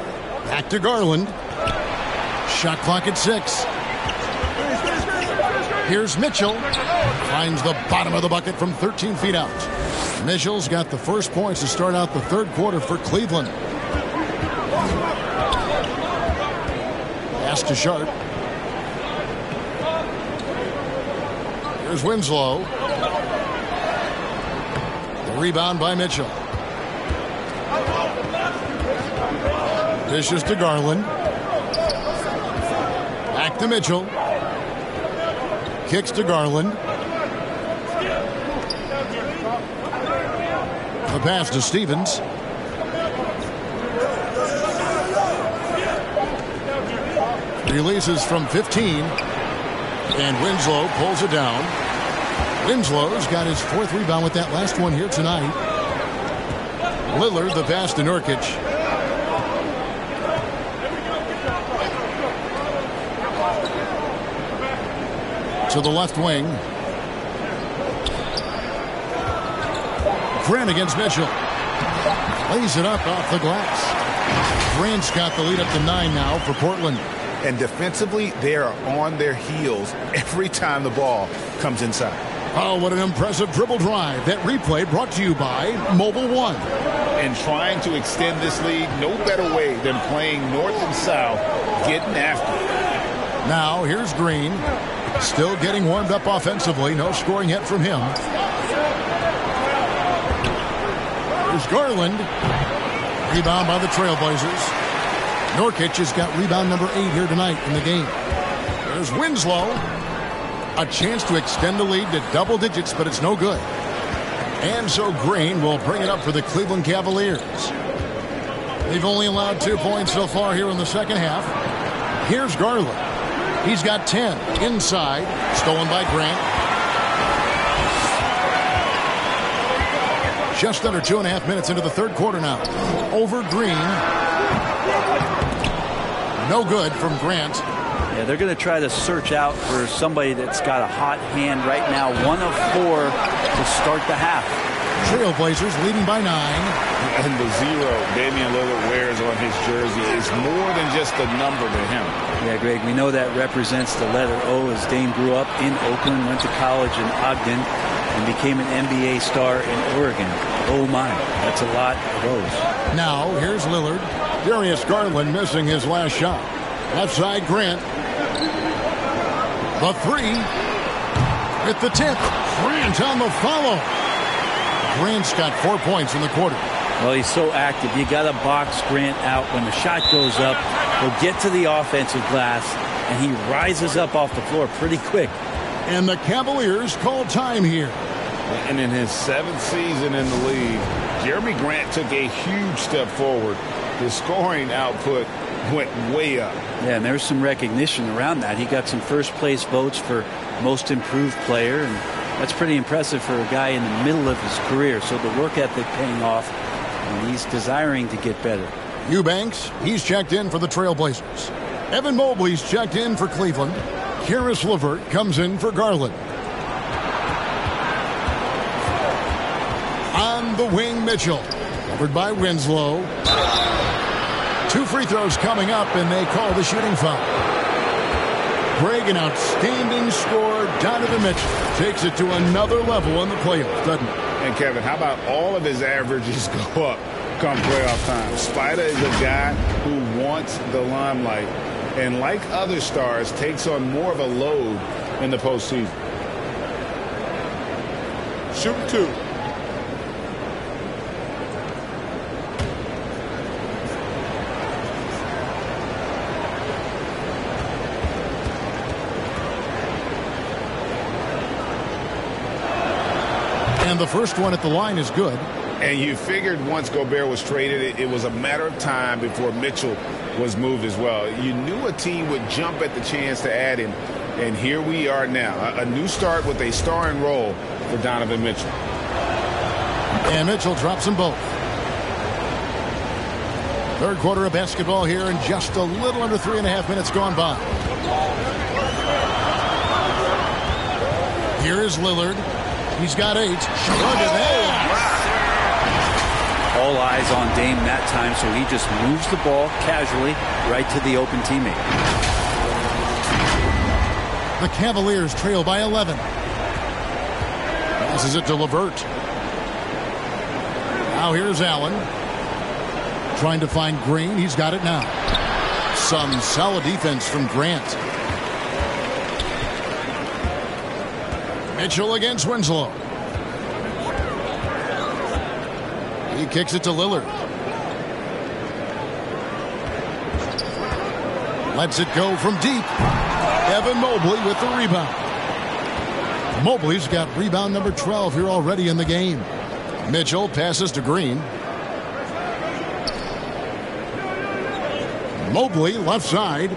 Back to Garland. Shot clock at 6. Here's Mitchell. Finds the bottom of the bucket from 13 feet out. Mitchell's got the first points to start out the third quarter for Cleveland. Pass to Sharp. Here's Winslow. The rebound by Mitchell. Dishes to Garland. Back to Mitchell. Kicks to Garland. The pass to Stevens. Releases from 15. And Winslow pulls it down. Winslow's got his 4th rebound with that last one here tonight. Lillard, the pass to Nurkic. To the left wing. Grant against Mitchell. Lays it up off the glass. Grant's got the lead up to 9 now for Portland. And defensively, they are on their heels every time the ball comes inside. Oh, what an impressive dribble drive. That replay brought to you by Mobile One. And trying to extend this lead, no better way than playing north and south, getting after it. Now, here's Green. Still getting warmed up offensively. No scoring yet from him. Here's Garland. Rebound by the Trailblazers. Nurkic has got rebound number 8 here tonight in the game. There's Winslow. A chance to extend the lead to double digits, but it's no good. And so Green will bring it up for the Cleveland Cavaliers. They've only allowed 2 points so far here in the second half. Here's Garland. He's got 10 inside. Stolen by Grant. Just under 2.5 minutes into the third quarter now. Over Green. No good from Grant. Yeah, they're going to try to search out for somebody that's got a hot hand right now. 1 of 4 to start the half. Trailblazers leading by 9. And the 0 Damian Lillard wears on his jersey is more than just a number to him. Yeah, Greg, we know that represents the letter O, as Dame grew up in Oakland, went to college in Ogden, and became an NBA star in Oregon. Oh my, that's a lot of O's. Now, here's Lillard. Darius Garland missing his last shot. Left side, Grant. The 3. With the tip. Grant on the follow. Grant's got 4 points in the quarter. Well, he's so active. You got to box Grant out. When the shot goes up, he'll get to the offensive glass, and he rises up off the floor pretty quick. And the Cavaliers call time here. And in his 7th season in the league, Jeremy Grant took a huge step forward. His scoring output went way up. Yeah, and there's some recognition around that. He got some first-place votes for most improved player, and that's pretty impressive for a guy in the middle of his career. So the work ethic paying off, and he's desiring to get better. Eubanks, he's checked in for the Trailblazers. Evan Mobley's checked in for Cleveland. Karis LeVert comes in for Garland. On the wing, Mitchell. Covered by Winslow. 2 free throws coming up, and they call the shooting foul. Greg, an outstanding scorer. Donovan Mitchell takes it to another level in the playoffs, doesn't it? And Kevin, how about all of his averages go up come playoff time? Spider is a guy who wants the limelight, and like other stars, takes on more of a load in the postseason. Shoot 2. And the first one at the line is good. And you figured once Gobert was traded, it was a matter of time before Mitchell was moved as well. You knew a team would jump at the chance to add him, and here we are now. A new start with a starring role for Donovan Mitchell. And Mitchell drops them both. Third quarter of basketball here, and just a little under 3.5 minutes gone by. Here is Lillard. He's got 8. All eyes on Dame that time, so he just moves the ball casually right to the open teammate. The Cavaliers trail by 11. Passes it to LeVert. Now here's Allen. Trying to find Green. He's got it now. Some solid defense from Grant. Mitchell against Winslow. He kicks it to Lillard. Lets it go from deep. Evan Mobley with the rebound. Mobley's got rebound number 12 here already in the game. Mitchell passes to Green. Mobley left side.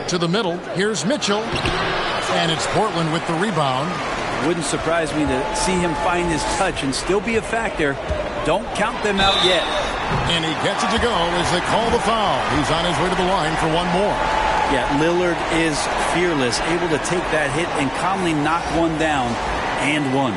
To the middle. Here's Mitchell. And it's Portland with the rebound. Wouldn't surprise me to see him find his touch and still be a factor. Don't count them out yet. And he gets it to go as they call the foul. He's on his way to the line for one more. Yeah, Lillard is fearless, able to take that hit and calmly knock one down and one.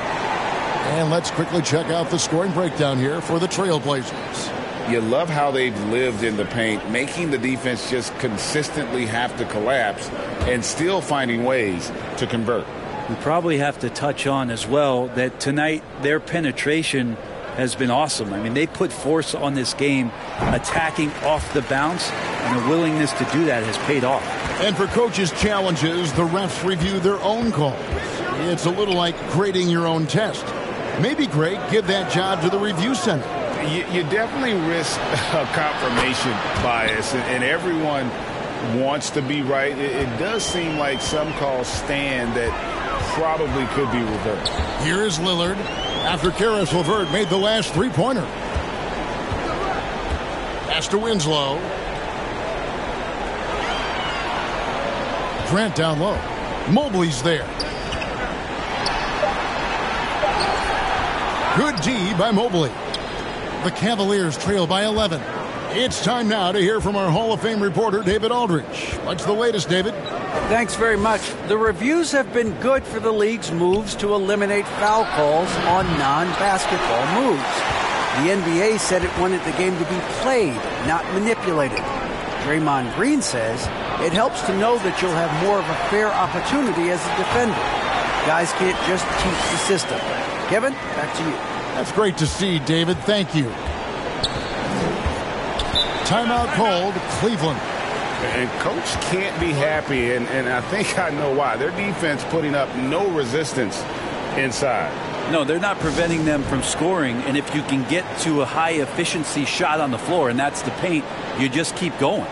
And let's quickly check out the scoring breakdown here for the Trailblazers. You love how they've lived in the paint, making the defense just consistently have to collapse and still finding ways to convert. We probably have to touch on as well that tonight their penetration has been awesome. I mean, they put force on this game, attacking off the bounce, and the willingness to do that has paid off. And for coaches' challenges, the refs review their own calls. It's a little like grading your own test. Maybe, Greg, give that job to the review center. You definitely risk a confirmation bias, and everyone wants to be right. It does seem like some calls stand that probably could be reversed. Here is Lillard after Karis LeVert made the last three-pointer. Pass to Winslow. Grant down low. Mobley's there. Good D by Mobley. The Cavaliers trail by 11. It's time now to hear from our Hall of Fame reporter, David Aldridge. What's the latest, David? Thanks very much. The reviews have been good for the league's moves to eliminate foul calls on non-basketball moves. The NBA said it wanted the game to be played, not manipulated. Draymond Green says it helps to know that you'll have more of a fair opportunity as a defender. Guys can't just cheat the system. Kevin, back to you. That's great to see, David. Thank you. Timeout called, Cleveland. And coach can't be happy, and I think I know why. Their defense putting up no resistance inside. No, they're not preventing them from scoring. And if you can get to a high efficiency shot on the floor, and that's the paint, you just keep going.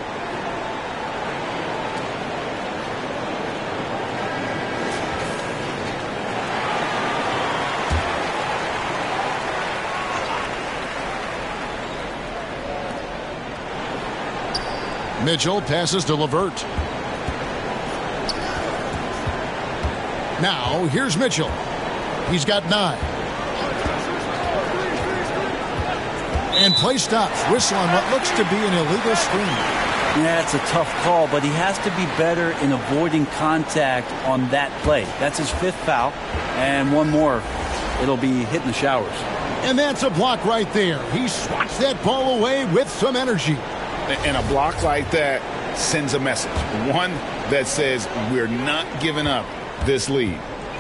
Mitchell passes to LeVert. Now, here's Mitchell. He's got 9. And play stops. Whistle on what looks to be an illegal screen. Yeah, it's a tough call, but he has to be better in avoiding contact on that play. That's his 5th foul, and one more, it'll be hitting the showers. And that's a block right there. He swats that ball away with some energy. And a block like that sends a message. One that says we're not giving up this lead.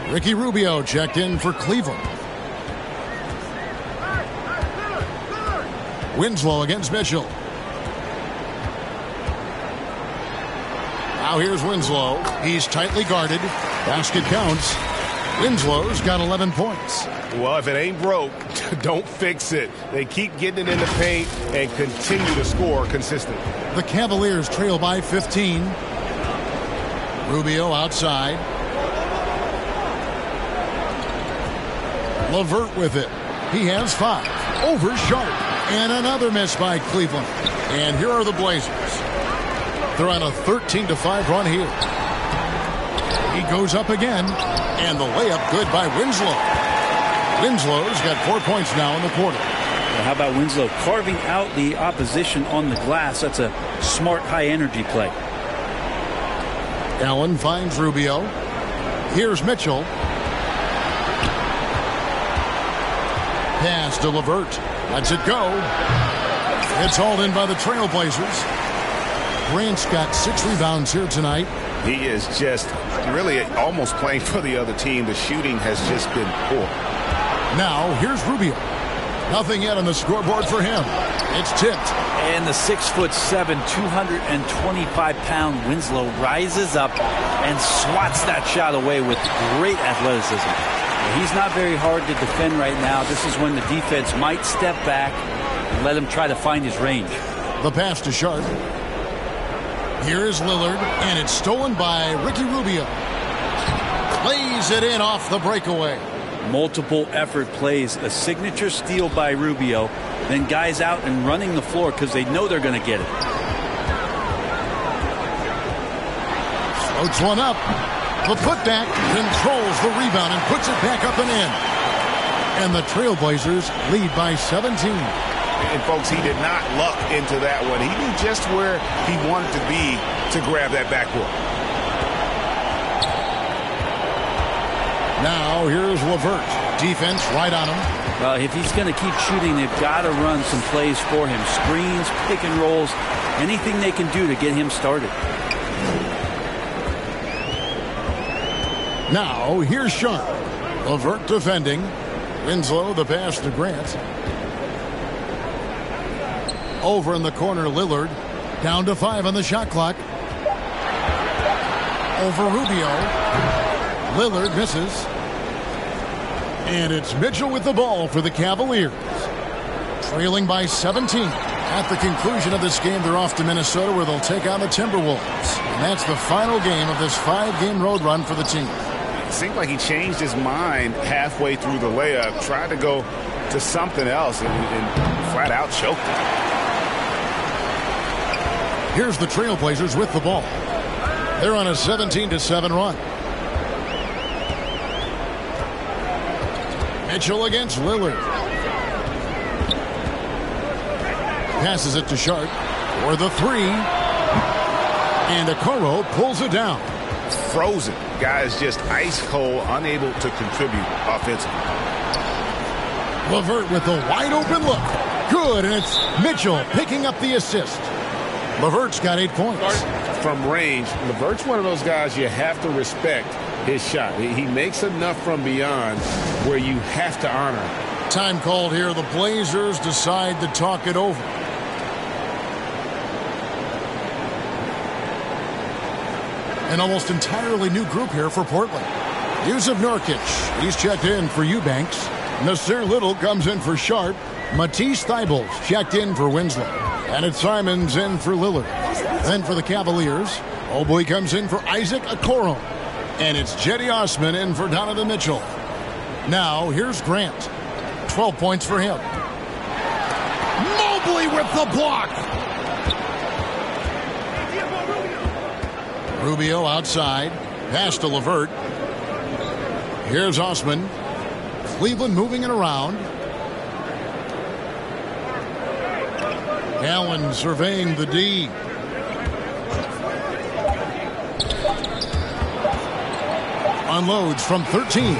Ricky Rubio checked in for Cleveland. Winslow against Mitchell. Now here's Winslow. He's tightly guarded. Basket counts. Winslow's got 11 points. Well, if it ain't broke, don't fix it. They keep getting it in the paint and continue to score consistently. The Cavaliers trail by 15. Rubio outside. LeVert with it. He has 5. Over Sharp. And another miss by Cleveland. And here are the Blazers. They're on a 13-5 run here. He goes up again. And the layup good by Winslow. Winslow's got 4 points now in the quarter. Well, how about Winslow carving out the opposition on the glass? That's a smart, high-energy play. Allen finds Rubio. Here's Mitchell. Pass to LeVert. Lets it go. It's hauled in by the Trailblazers. Grant's got 6 rebounds here tonight. He is just really almost playing for the other team. The shooting has just been poor. Now, here's Rubio. Nothing yet on the scoreboard for him. It's tipped. And the 6'7", 225-pound Winslow rises up and swats that shot away with great athleticism. He's not very hard to defend right now. This is when the defense might step back and let him try to find his range. The pass to Sharp. Here is Lillard, and it's stolen by Ricky Rubio. Lays it in off the breakaway. Multiple effort plays, a signature steal by Rubio, then guys out and running the floor because they know they're going to get it. Floats one up. The putback controls the rebound and puts it back up and in. And the Trailblazers lead by 17. And, folks, he did not luck into that one. He knew just where he wanted to be to grab that backboard. Now, here's LeVert. Defense right on him. Well, if he's going to keep shooting, they've got to run some plays for him. Screens, pick and rolls, anything they can do to get him started. Now, here's Sharp. LeVert defending. Winslow, the pass to Grant. Over in the corner, Lillard. Down to 5 on the shot clock. Over Rubio. Lillard misses. And it's Mitchell with the ball for the Cavaliers. Trailing by 17. At the conclusion of this game, they're off to Minnesota where they'll take on the Timberwolves. And that's the final game of this 5-game road run for the team. It seemed like he changed his mind halfway through the layup, tried to go to something else, and flat out choked it. Here's the Trailblazers with the ball. They're on a 17-7 run. Mitchell against Lillard. Passes it to Sharp for the 3. And Okoro pulls it down. Frozen. Guys just ice cold, unable to contribute offensively. LeVert with a wide open look. Good, and it's Mitchell picking up the assist. LeVert's got 8 points. From range, LeVert's one of those guys you have to respect his shot. He makes enough from beyond where you have to honor him. Time called here. The Blazers decide to talk it over. An almost entirely new group here for Portland. Yusuf Nurkic, he's checked in for Eubanks. Nasir Little comes in for Sharp. Matisse Thybulls checked in for Winslow. And it's Simons in for Lillard. Then for the Cavaliers, Mobley comes in for Isaac Okoro. And it's Jetty Osman in for Donovan Mitchell. Now, here's Grant. 12 points for him. Mobley with the block. Rubio outside. Pass to LeVert. Here's Osman. Cleveland moving it around. Allen surveying the D. Unloads from 13.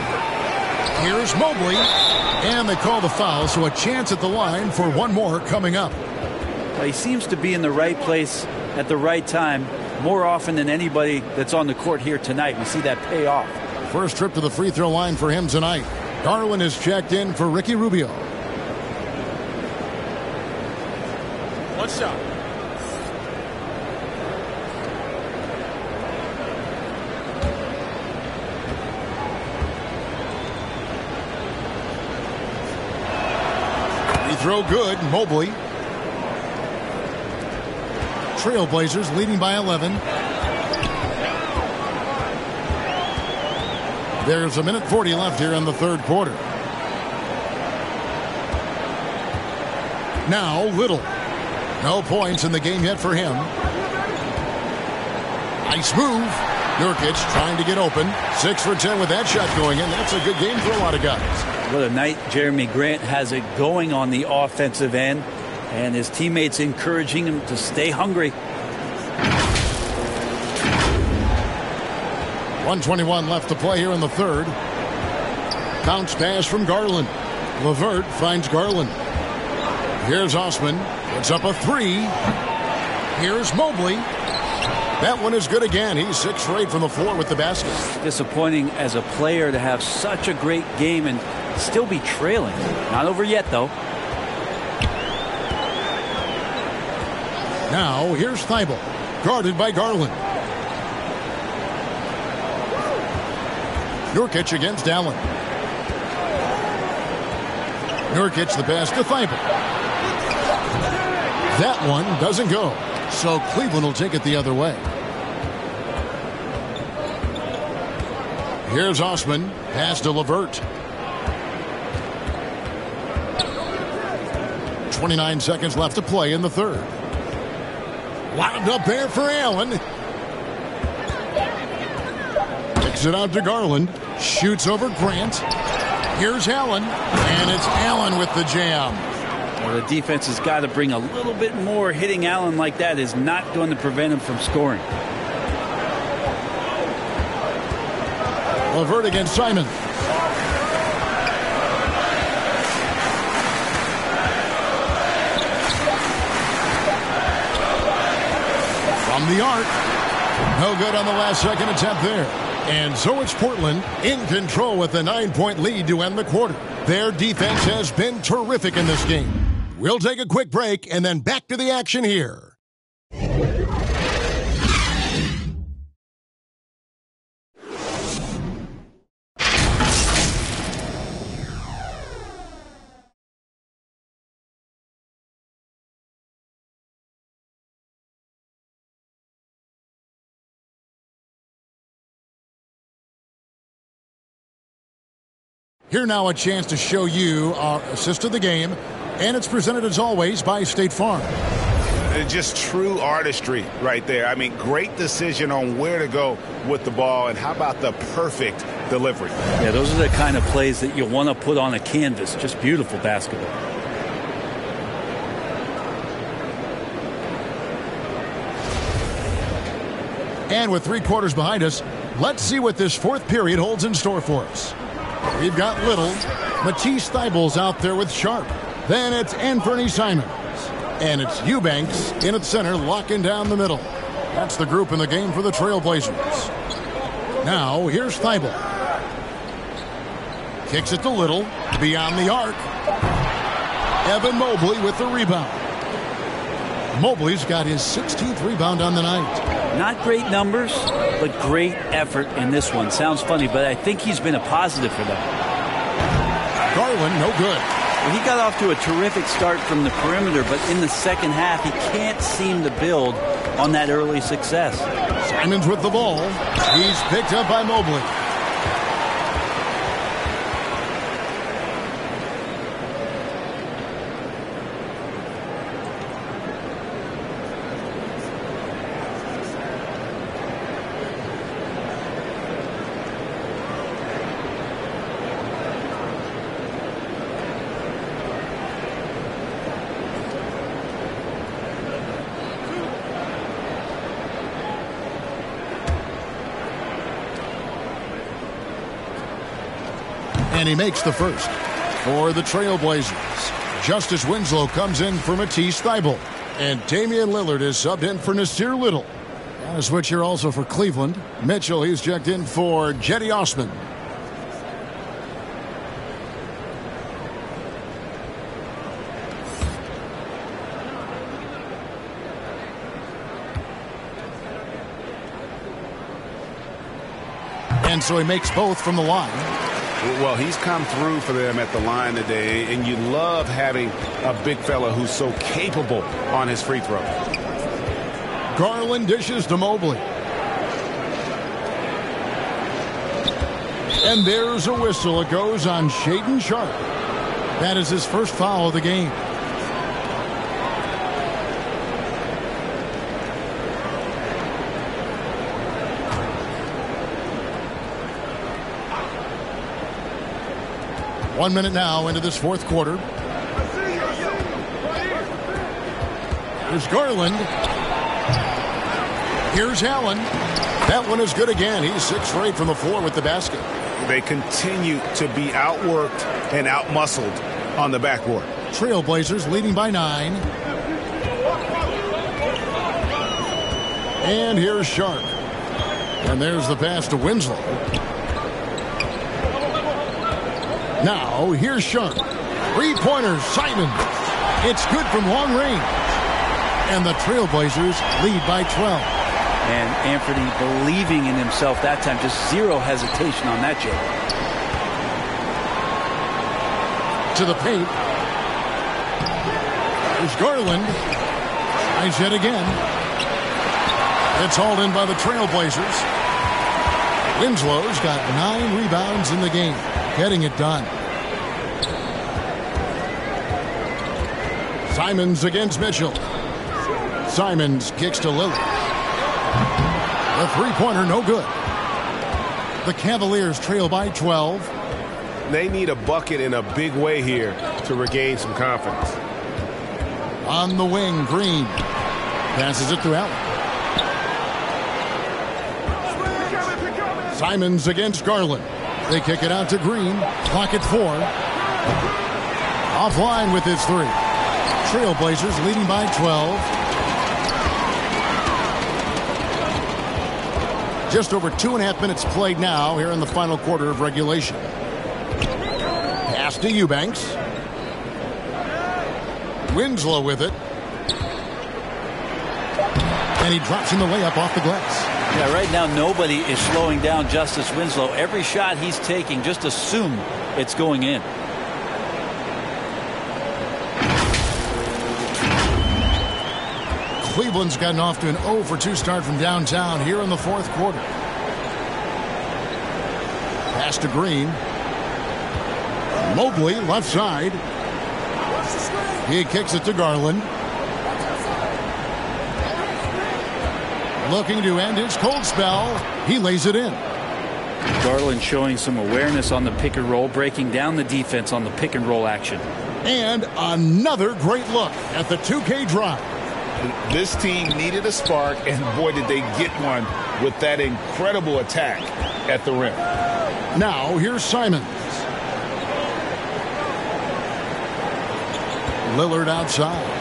Here's Mobley. And they call the foul, so a chance at the line for one more coming up. Well, he seems to be in the right place at the right time more often than anybody that's on the court here tonight. We see that pay off. First trip to the free throw line for him tonight. Garland is checked in for Ricky Rubio. One shot. Free throw good. Mobley. Trailblazers leading by 11. There's a minute 40 left here in the third quarter. Now Little. No points in the game yet for him. Nice move. Nurkic trying to get open. 6 for 10 with that shot going in. That's a good game for a lot of guys. What a night Jeremy Grant has it going on the offensive end. And his teammates encouraging him to stay hungry. 1:21 left to play here in the third. Bounce pass from Garland. LeVert finds Garland. Here's Osman. Puts up a 3. Here's Mobley. That one is good again. He's 6 for 8 from the floor with the basket. Disappointing as a player to have such a great game and still be trailing. Not over yet, though. Now, here's Thibault, guarded by Garland. Nurkic against Allen. Nurkic the pass to Thibault. That one doesn't go, so Cleveland will take it the other way. Here's Osman, pass to LeVert. 29 seconds left to play in the third. Wound up there for Allen. Kicks it out to Garland. Shoots over Grant. Here's Allen. And it's Allen with the jam. Well, the defense has got to bring a little bit more. Hitting Allen like that is not going to prevent him from scoring. LeVert against Simon. From the arc. No good on the last second attempt there. And so it's Portland in control with a 9-point lead to end the quarter. Their defense has been terrific in this game. We'll take a quick break and then back to the action here. Here now a chance to show you our assist of the game, and it's presented as always by State Farm. Just true artistry right there. I mean, great decision on where to go with the ball, and how about the perfect delivery? Yeah, those are the kind of plays that you want to put on a canvas. Just beautiful basketball. And with 3 quarters behind us, let's see what this fourth period holds in store for us. We've got Little. Matisse Thybulls out there with Sharp. Then it's Anthony Simons. And it's Eubanks in at center, locking down the middle. That's the group in the game for the Trailblazers. Now, here's Thibault. Kicks it to Little. Beyond the arc. Evan Mobley with the rebound. Mobley's got his 16th rebound on the night. Not great numbers, but great effort in this one. Sounds funny, but I think he's been a positive for them. Garland, no good. Well, he got off to a terrific start from the perimeter, but in the second half, he can't seem to build on that early success. Simons with the ball. He's picked up by Mobley. And he makes the first for the Trailblazers. Justice Winslow comes in for Matisse Thybulle. And Damian Lillard is subbed in for Nasir Little. And a switch here also for Cleveland. Mitchell, he's checked in for Jetty Osman. And so he makes both from the line. Well, he's come through for them at the line today, and you love having a big fella who's so capable on his free throw. Garland dishes to Mobley. And there's a whistle. It goes on Shaedon Sharpe. That is his first foul of the game. One minute now into this fourth quarter. Here's Garland. Here's Allen. That one is good again. He's 6 for 8 from the floor with the basket. They continue to be outworked and outmuscled on the backboard. Trailblazers leading by 9. And here's Sharpe. And there's the pass to Winslow. Now, here's Sharpe. Three-pointer, Simons. It's good from long range. And the Trailblazers lead by 12. And Anthony believing in himself that time. Just zero hesitation on that jump. To the paint. There's Garland. Nice hit again. It's hauled in by the Trailblazers. Winslow's got 9 rebounds in the game. Getting it done. Simons against Mitchell. Simons kicks to Lillard. The three-pointer, no good. The Cavaliers trail by 12. They need a bucket in a big way here to regain some confidence. On the wing, Green. Passes it to Allen. Simons against Garland. They kick it out to Green. Clock at 4. Offline with his 3. Trailblazers leading by 12. Just over 2.5 minutes played now here in the final quarter of regulation. Pass to Eubanks. Winslow with it. And he drops in the layup off the glass. Yeah, right now nobody is slowing down Justice Winslow. Every shot he's taking, just assume it's going in. Cleveland's gotten off to an 0 for 2 start from downtown here in the fourth quarter. Pass to Green. Mobley, left side. He kicks it to Garland. Looking to end his cold spell. He lays it in. Garland showing some awareness on the pick and roll, breaking down the defense on the pick and roll action. And another great look at the 2K drive. This team needed a spark, and boy, did they get one with that incredible attack at the rim. Now, here's Simons. Lillard outside.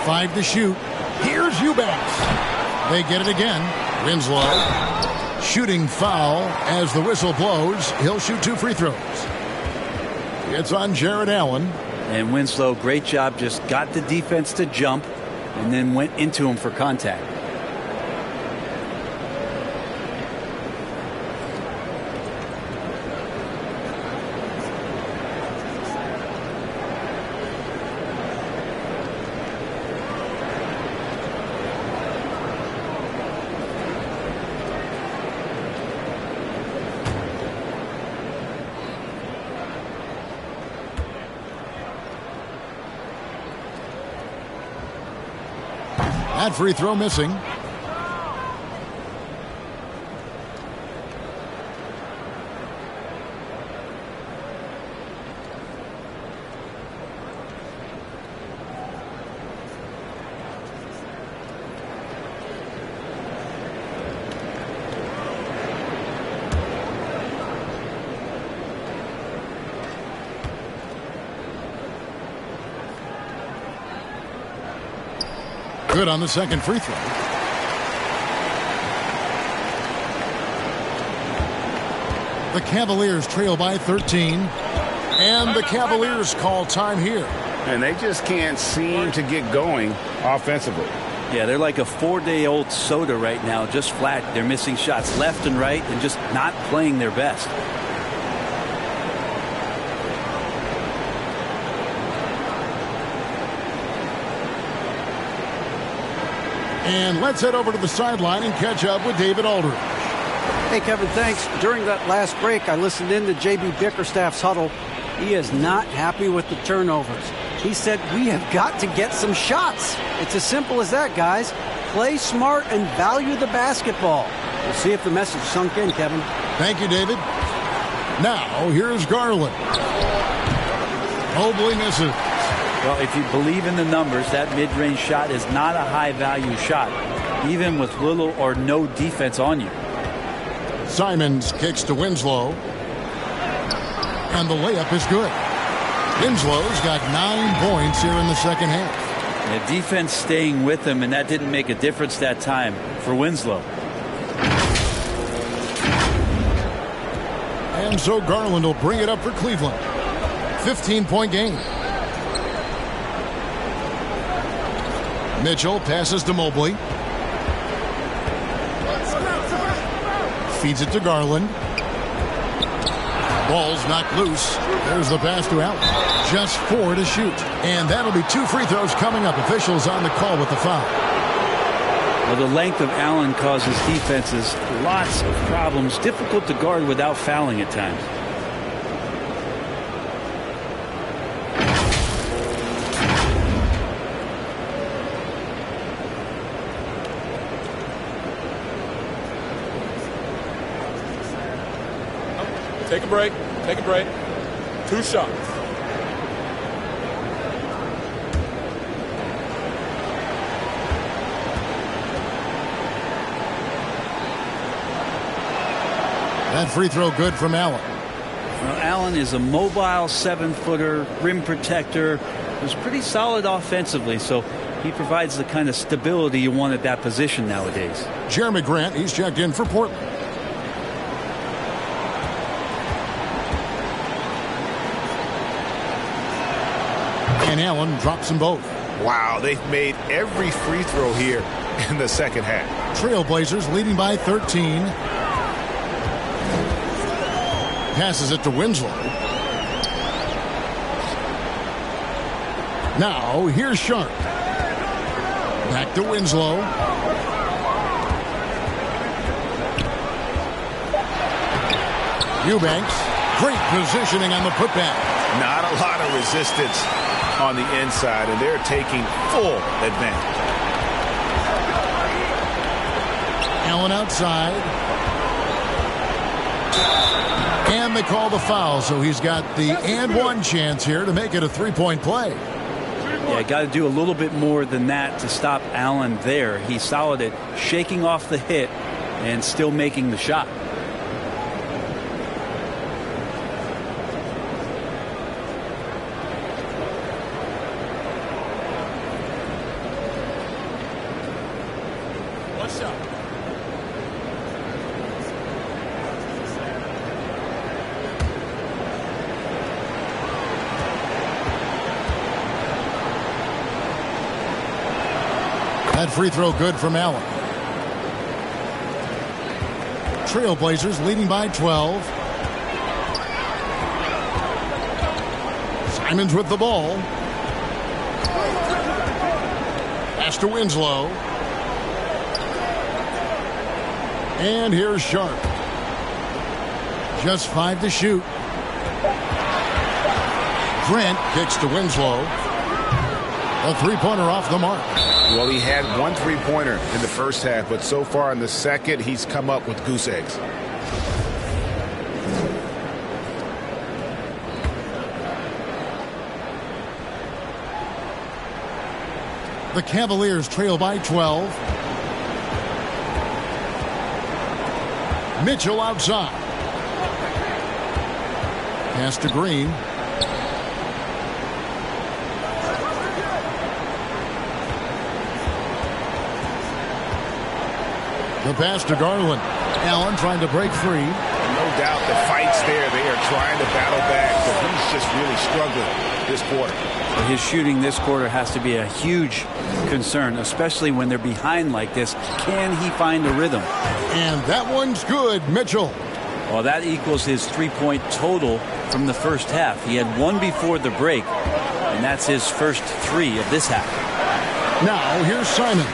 5 to shoot. Here's Eubanks. They get it again. Winslow. Shooting foul as the whistle blows. He'll shoot 2 free throws. It's on Jared Allen. And Winslow, great job, just got the defense to jump and then went into him for contact. That free throw missing. Good on the second free throw. The Cavaliers trail by 13. And the Cavaliers call time here. And they just can't seem to get going offensively. Yeah, they're like a 4-day-old soda right now, just flat. They're missing shots left and right and just not playing their best. And let's head over to the sideline and catch up with David Aldridge. Hey, Kevin, thanks. During that last break, I listened in to J.B. Bickerstaff's huddle. He is not happy with the turnovers. He said, we have got to get some shots. It's as simple as that, guys. Play smart and value the basketball. We'll see if the message sunk in, Kevin. Thank you, David. Now, here's Garland. Mobley misses. Well, if you believe in the numbers, that mid-range shot is not a high-value shot, even with little or no defense on you. Simons kicks to Winslow. And the layup is good. Winslow's got 9 points here in the second half. The defense staying with him, and that didn't make a difference that time for Winslow. And so Garland will bring it up for Cleveland. 15-point game. Mitchell passes to Mobley. Feeds it to Garland. Ball's knocked loose. There's the pass to Allen. Just 4 to shoot. And that'll be 2 free throws coming up. Officials on the call with the foul. Well, the length of Allen causes defenses lots of problems. Difficult to guard without fouling at times. Take a break. Take a break. 2 shots. That free throw good from Allen. Well, Allen is a mobile 7-footer, rim protector. He's pretty solid offensively, so he provides the kind of stability you want at that position nowadays. Jeremy Grant, he's checked in for Portland. And Allen drops them both. Wow, they've made every free throw here in the second half. Trailblazers leading by 13. Passes it to Winslow. Now, here's Sharp. Back to Winslow. Eubanks. Great positioning on the putback. Not a lot of resistance on the inside, and they're taking full advantage. Allen outside. And they call the foul, so he's got the and one chance here to make it a 3-point play. Yeah, got to do a little bit more than that to stop Allen there. He's solid at shaking off the hit and still making the shot. That free throw good from Allen. Trailblazers leading by 12. Simons with the ball. Pass to Winslow. And here's Sharp. Just 5 to shoot. Grant kicks to Winslow. A three-pointer off the mark. Well, he had one three-pointer in the first half, but so far in the second, he's come up with goose eggs. The Cavaliers trail by 12. Mitchell outside. Pass to Green. The pass to Garland. Allen trying to break free. No doubt the fight's there. They are trying to battle back, but he's just really struggling this quarter. His shooting this quarter has to be a huge concern, especially when they're behind like this. Can he find a rhythm? And that one's good, Mitchell. Well, that equals his three-point total from the first half. He had one before the break, and that's his first three of this half. Now, here's Simon.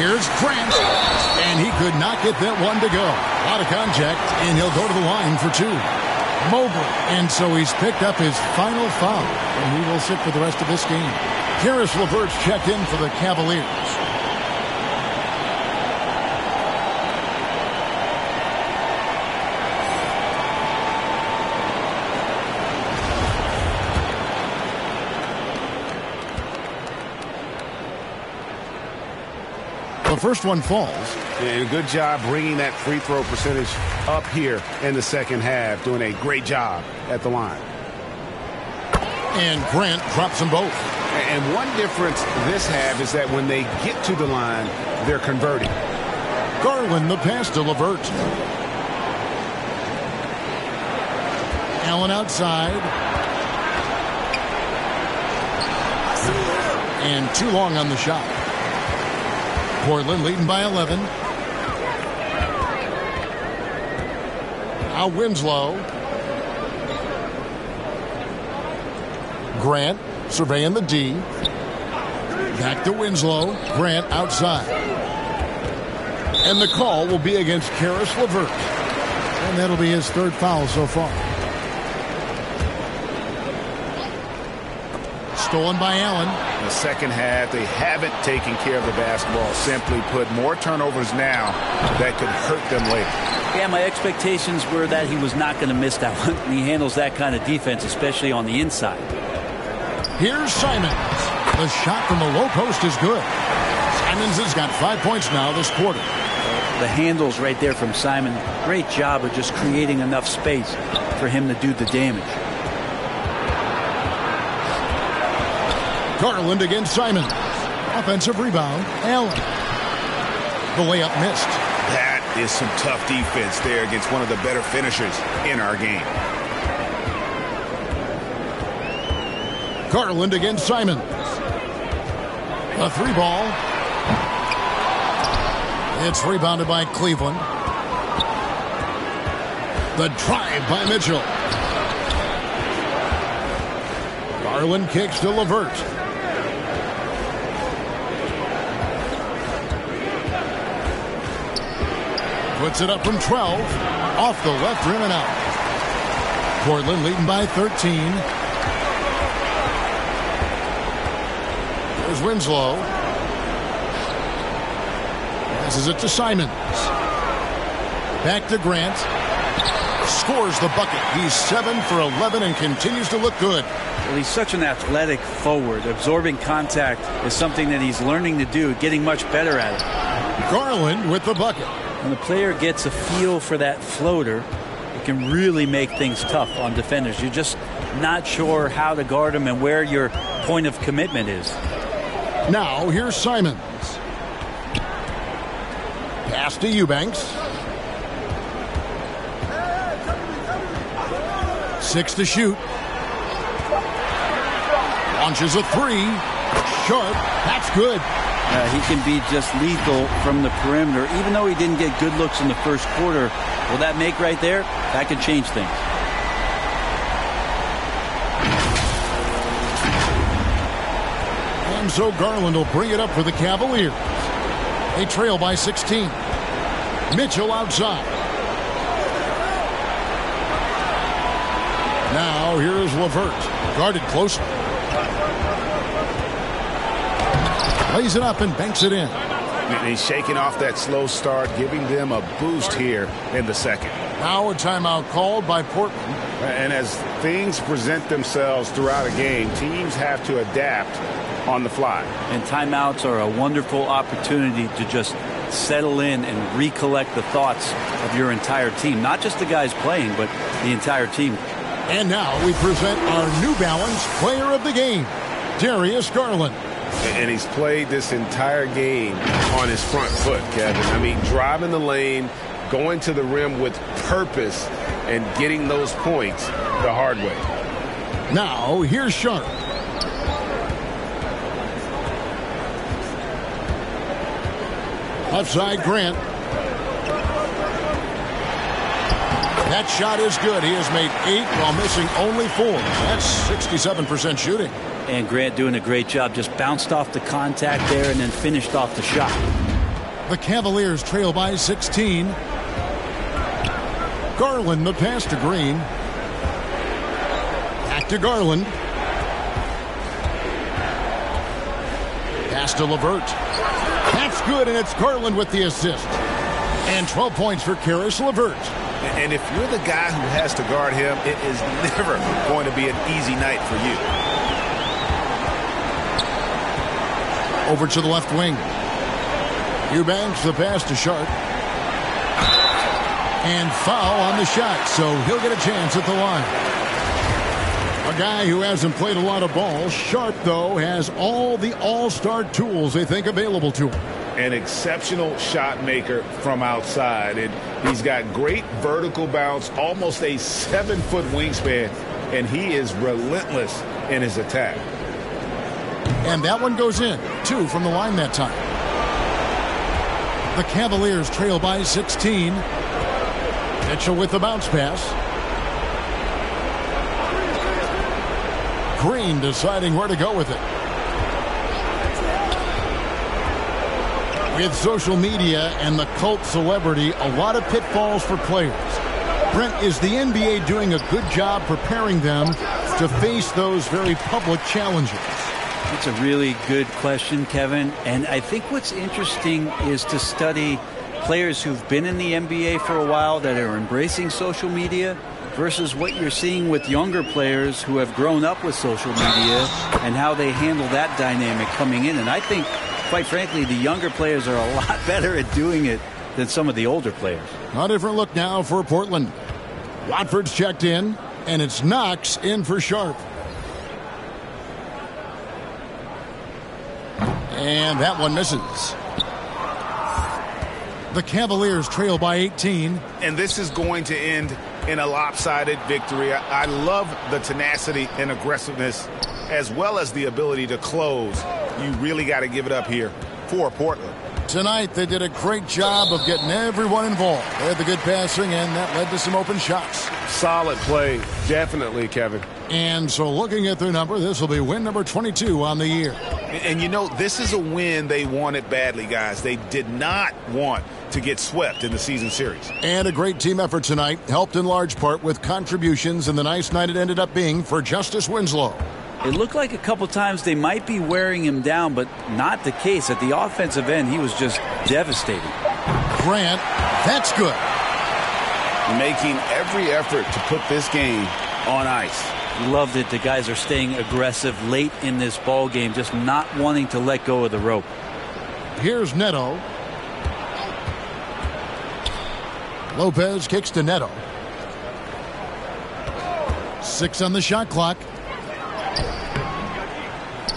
Here's Grant, and he could not get that one to go. Out of contact, and he'll go to the line for two. Mobley, and so he's picked up his final foul, and he will sit for the rest of this game. Karis LeVert's checked in for the Cavaliers. The first one falls. And good job bringing that free throw percentage up here in the second half. Doing a great job at the line. And Grant drops them both. And one difference this half is that when they get to the line, they're converting. Garland the pass to LeVert. Allen outside. And too long on the shot. Portland leading by 11. Now Winslow. Grant surveying the D. Back to Winslow. Grant outside. And the call will be against Karis LeVert. And that'll be his third foul so far. Stolen by Allen. In the second half, they haven't taken care of the basketball. Simply put, more turnovers now that could hurt them later. Yeah, my expectations were that he was not going to miss that one. He handles that kind of defense, especially on the inside. Here's Simons. The shot from the low post is good. Simons has got 5 points now this quarter. The handles right there from Simon. Great job of just creating enough space for him to do the damage. Garland against Simons. Offensive rebound. Allen. The layup missed. That is some tough defense there against one of the better finishers in our game. Garland against Simons. A three ball. It's rebounded by Cleveland. The drive by Mitchell. Garland kicks to LeVert. Puts it up from 12. Off the left rim and out. Portland leading by 13. There's Winslow. Passes it to Simons. Back to Grant. Scores the bucket. He's 7 for 11 and continues to look good. Well, he's such an athletic forward. Absorbing contact is something that he's learning to do, getting much better at it. Garland with the bucket. When the player gets a feel for that floater, it can really make things tough on defenders. You're just not sure how to guard him and where your point of commitment is. Now, here's Simons. Pass to Eubanks. 6 to shoot. Launches a three. Sharp, that's good. He can be just lethal from the perimeter. Even though he didn't get good looks in the first quarter, will that make right there? That could change things. And so Garland will bring it up for the Cavaliers. They trail by 16. Mitchell outside. Now here's LeVert, guarded closely. Lays it up and banks it in. And he's shaking off that slow start, giving them a boost here in the second. Now a timeout called by Portland. And as things present themselves throughout a game, teams have to adapt on the fly. And timeouts are a wonderful opportunity to just settle in and recollect the thoughts of your entire team. Not just the guys playing, but the entire team. And now we present our New Balance Player of the Game, Darius Garland. And he's played this entire game on his front foot, Kevin. I mean, driving the lane, going to the rim with purpose, and getting those points the hard way. Now, here's Sharp. Left side, Grant. That shot is good. He has made 8 while missing only 4. That's 67% shooting. And Grant doing a great job. Just bounced off the contact there and then finished off the shot. The Cavaliers trail by 16. Garland, the pass to Green. Back to Garland. Pass to LeVert. That's good, and it's Garland with the assist. And 12 points for Karis LeVert. And if you're the guy who has to guard him, it is never going to be an easy night for you. Over to the left wing. Eubanks, the pass to Sharp. And foul on the shot, so he'll get a chance at the line. A guy who hasn't played a lot of ball. Sharp, though, has all the all-star tools they think available to him. An exceptional shot maker from outside. And he's got great vertical bounce, almost a 7-foot wingspan, and he is relentless in his attack. And that one goes in. 2 from the line that time. The Cavaliers trail by 16. Mitchell with the bounce pass. Green deciding where to go with it. With social media and the cult celebrity, a lot of pitfalls for players. Brent, is the NBA doing a good job preparing them to face those very public challenges? It's a really good question, Kevin. And I think what's interesting is to study players who've been in the NBA for a while that are embracing social media versus what you're seeing with younger players who have grown up with social media and how they handle that dynamic coming in. And I think, quite frankly, the younger players are a lot better at doing it than some of the older players. A different look now for Portland. Watford's checked in, and it's Knox in for Sharp. And that one misses. The Cavaliers trail by 18. And this is going to end in a lopsided victory. I love the tenacity and aggressiveness as well as the ability to close. You really got to give it up here for Portland. Tonight, they did a great job of getting everyone involved. They had the good passing, and that led to some open shots. Solid play, definitely, Kevin. And so looking at their number, this will be win number 22 on the year. And you know, this is a win they wanted badly, guys. They did not want to get swept in the season series. And a great team effort tonight, helped in large part with contributions in the nice night it ended up being for Justice Winslow. It looked like a couple times they might be wearing him down, but not the case. At the offensive end, he was just devastating. Grant, that's good. Making every effort to put this game on ice. Loved it. The guys are staying aggressive late in this ball game, just not wanting to let go of the rope. Here's Neto. Lopez kicks to Neto. 6 on the shot clock.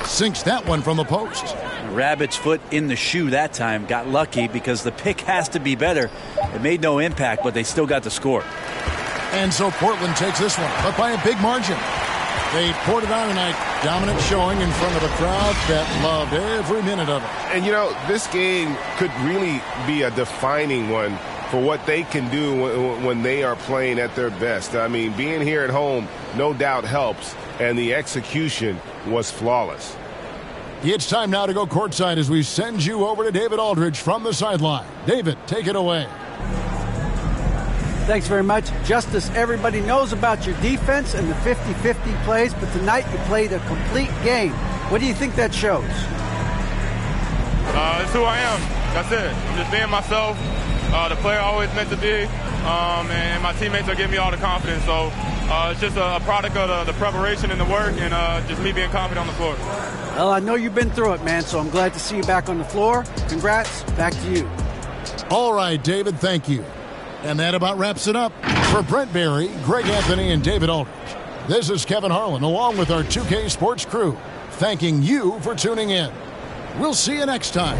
Sinks that one from the post. Rabbit's foot in the shoe that time. Got lucky because the pick has to be better. It made no impact, but they still got the score. And so Portland takes this one, but by a big margin. They poured it on tonight. Dominant showing in front of a crowd that loved every minute of it. And, you know, this game could really be a defining one for what they can do when they are playing at their best. I mean, being here at home no doubt helps, and the execution was flawless. It's time now to go courtside as we send you over to David Aldridge from the sideline. David, take it away. Thanks very much. Justice, everybody knows about your defense and the 50-50 plays, but tonight you played a complete game. What do you think that shows? It's who I am. That's it. I'm just being myself, the player I always meant to be, and my teammates are giving me all the confidence. So it's just a product of the preparation and the work and just me being confident on the floor. Well, I know you've been through it, man, so I'm glad to see you back on the floor. Congrats. Back to you. All right, David, thank you. And that about wraps it up. For Brent Barry, Greg Anthony, and David Aldridge, this is Kevin Harlan along with our 2K Sports crew, thanking you for tuning in. We'll see you next time.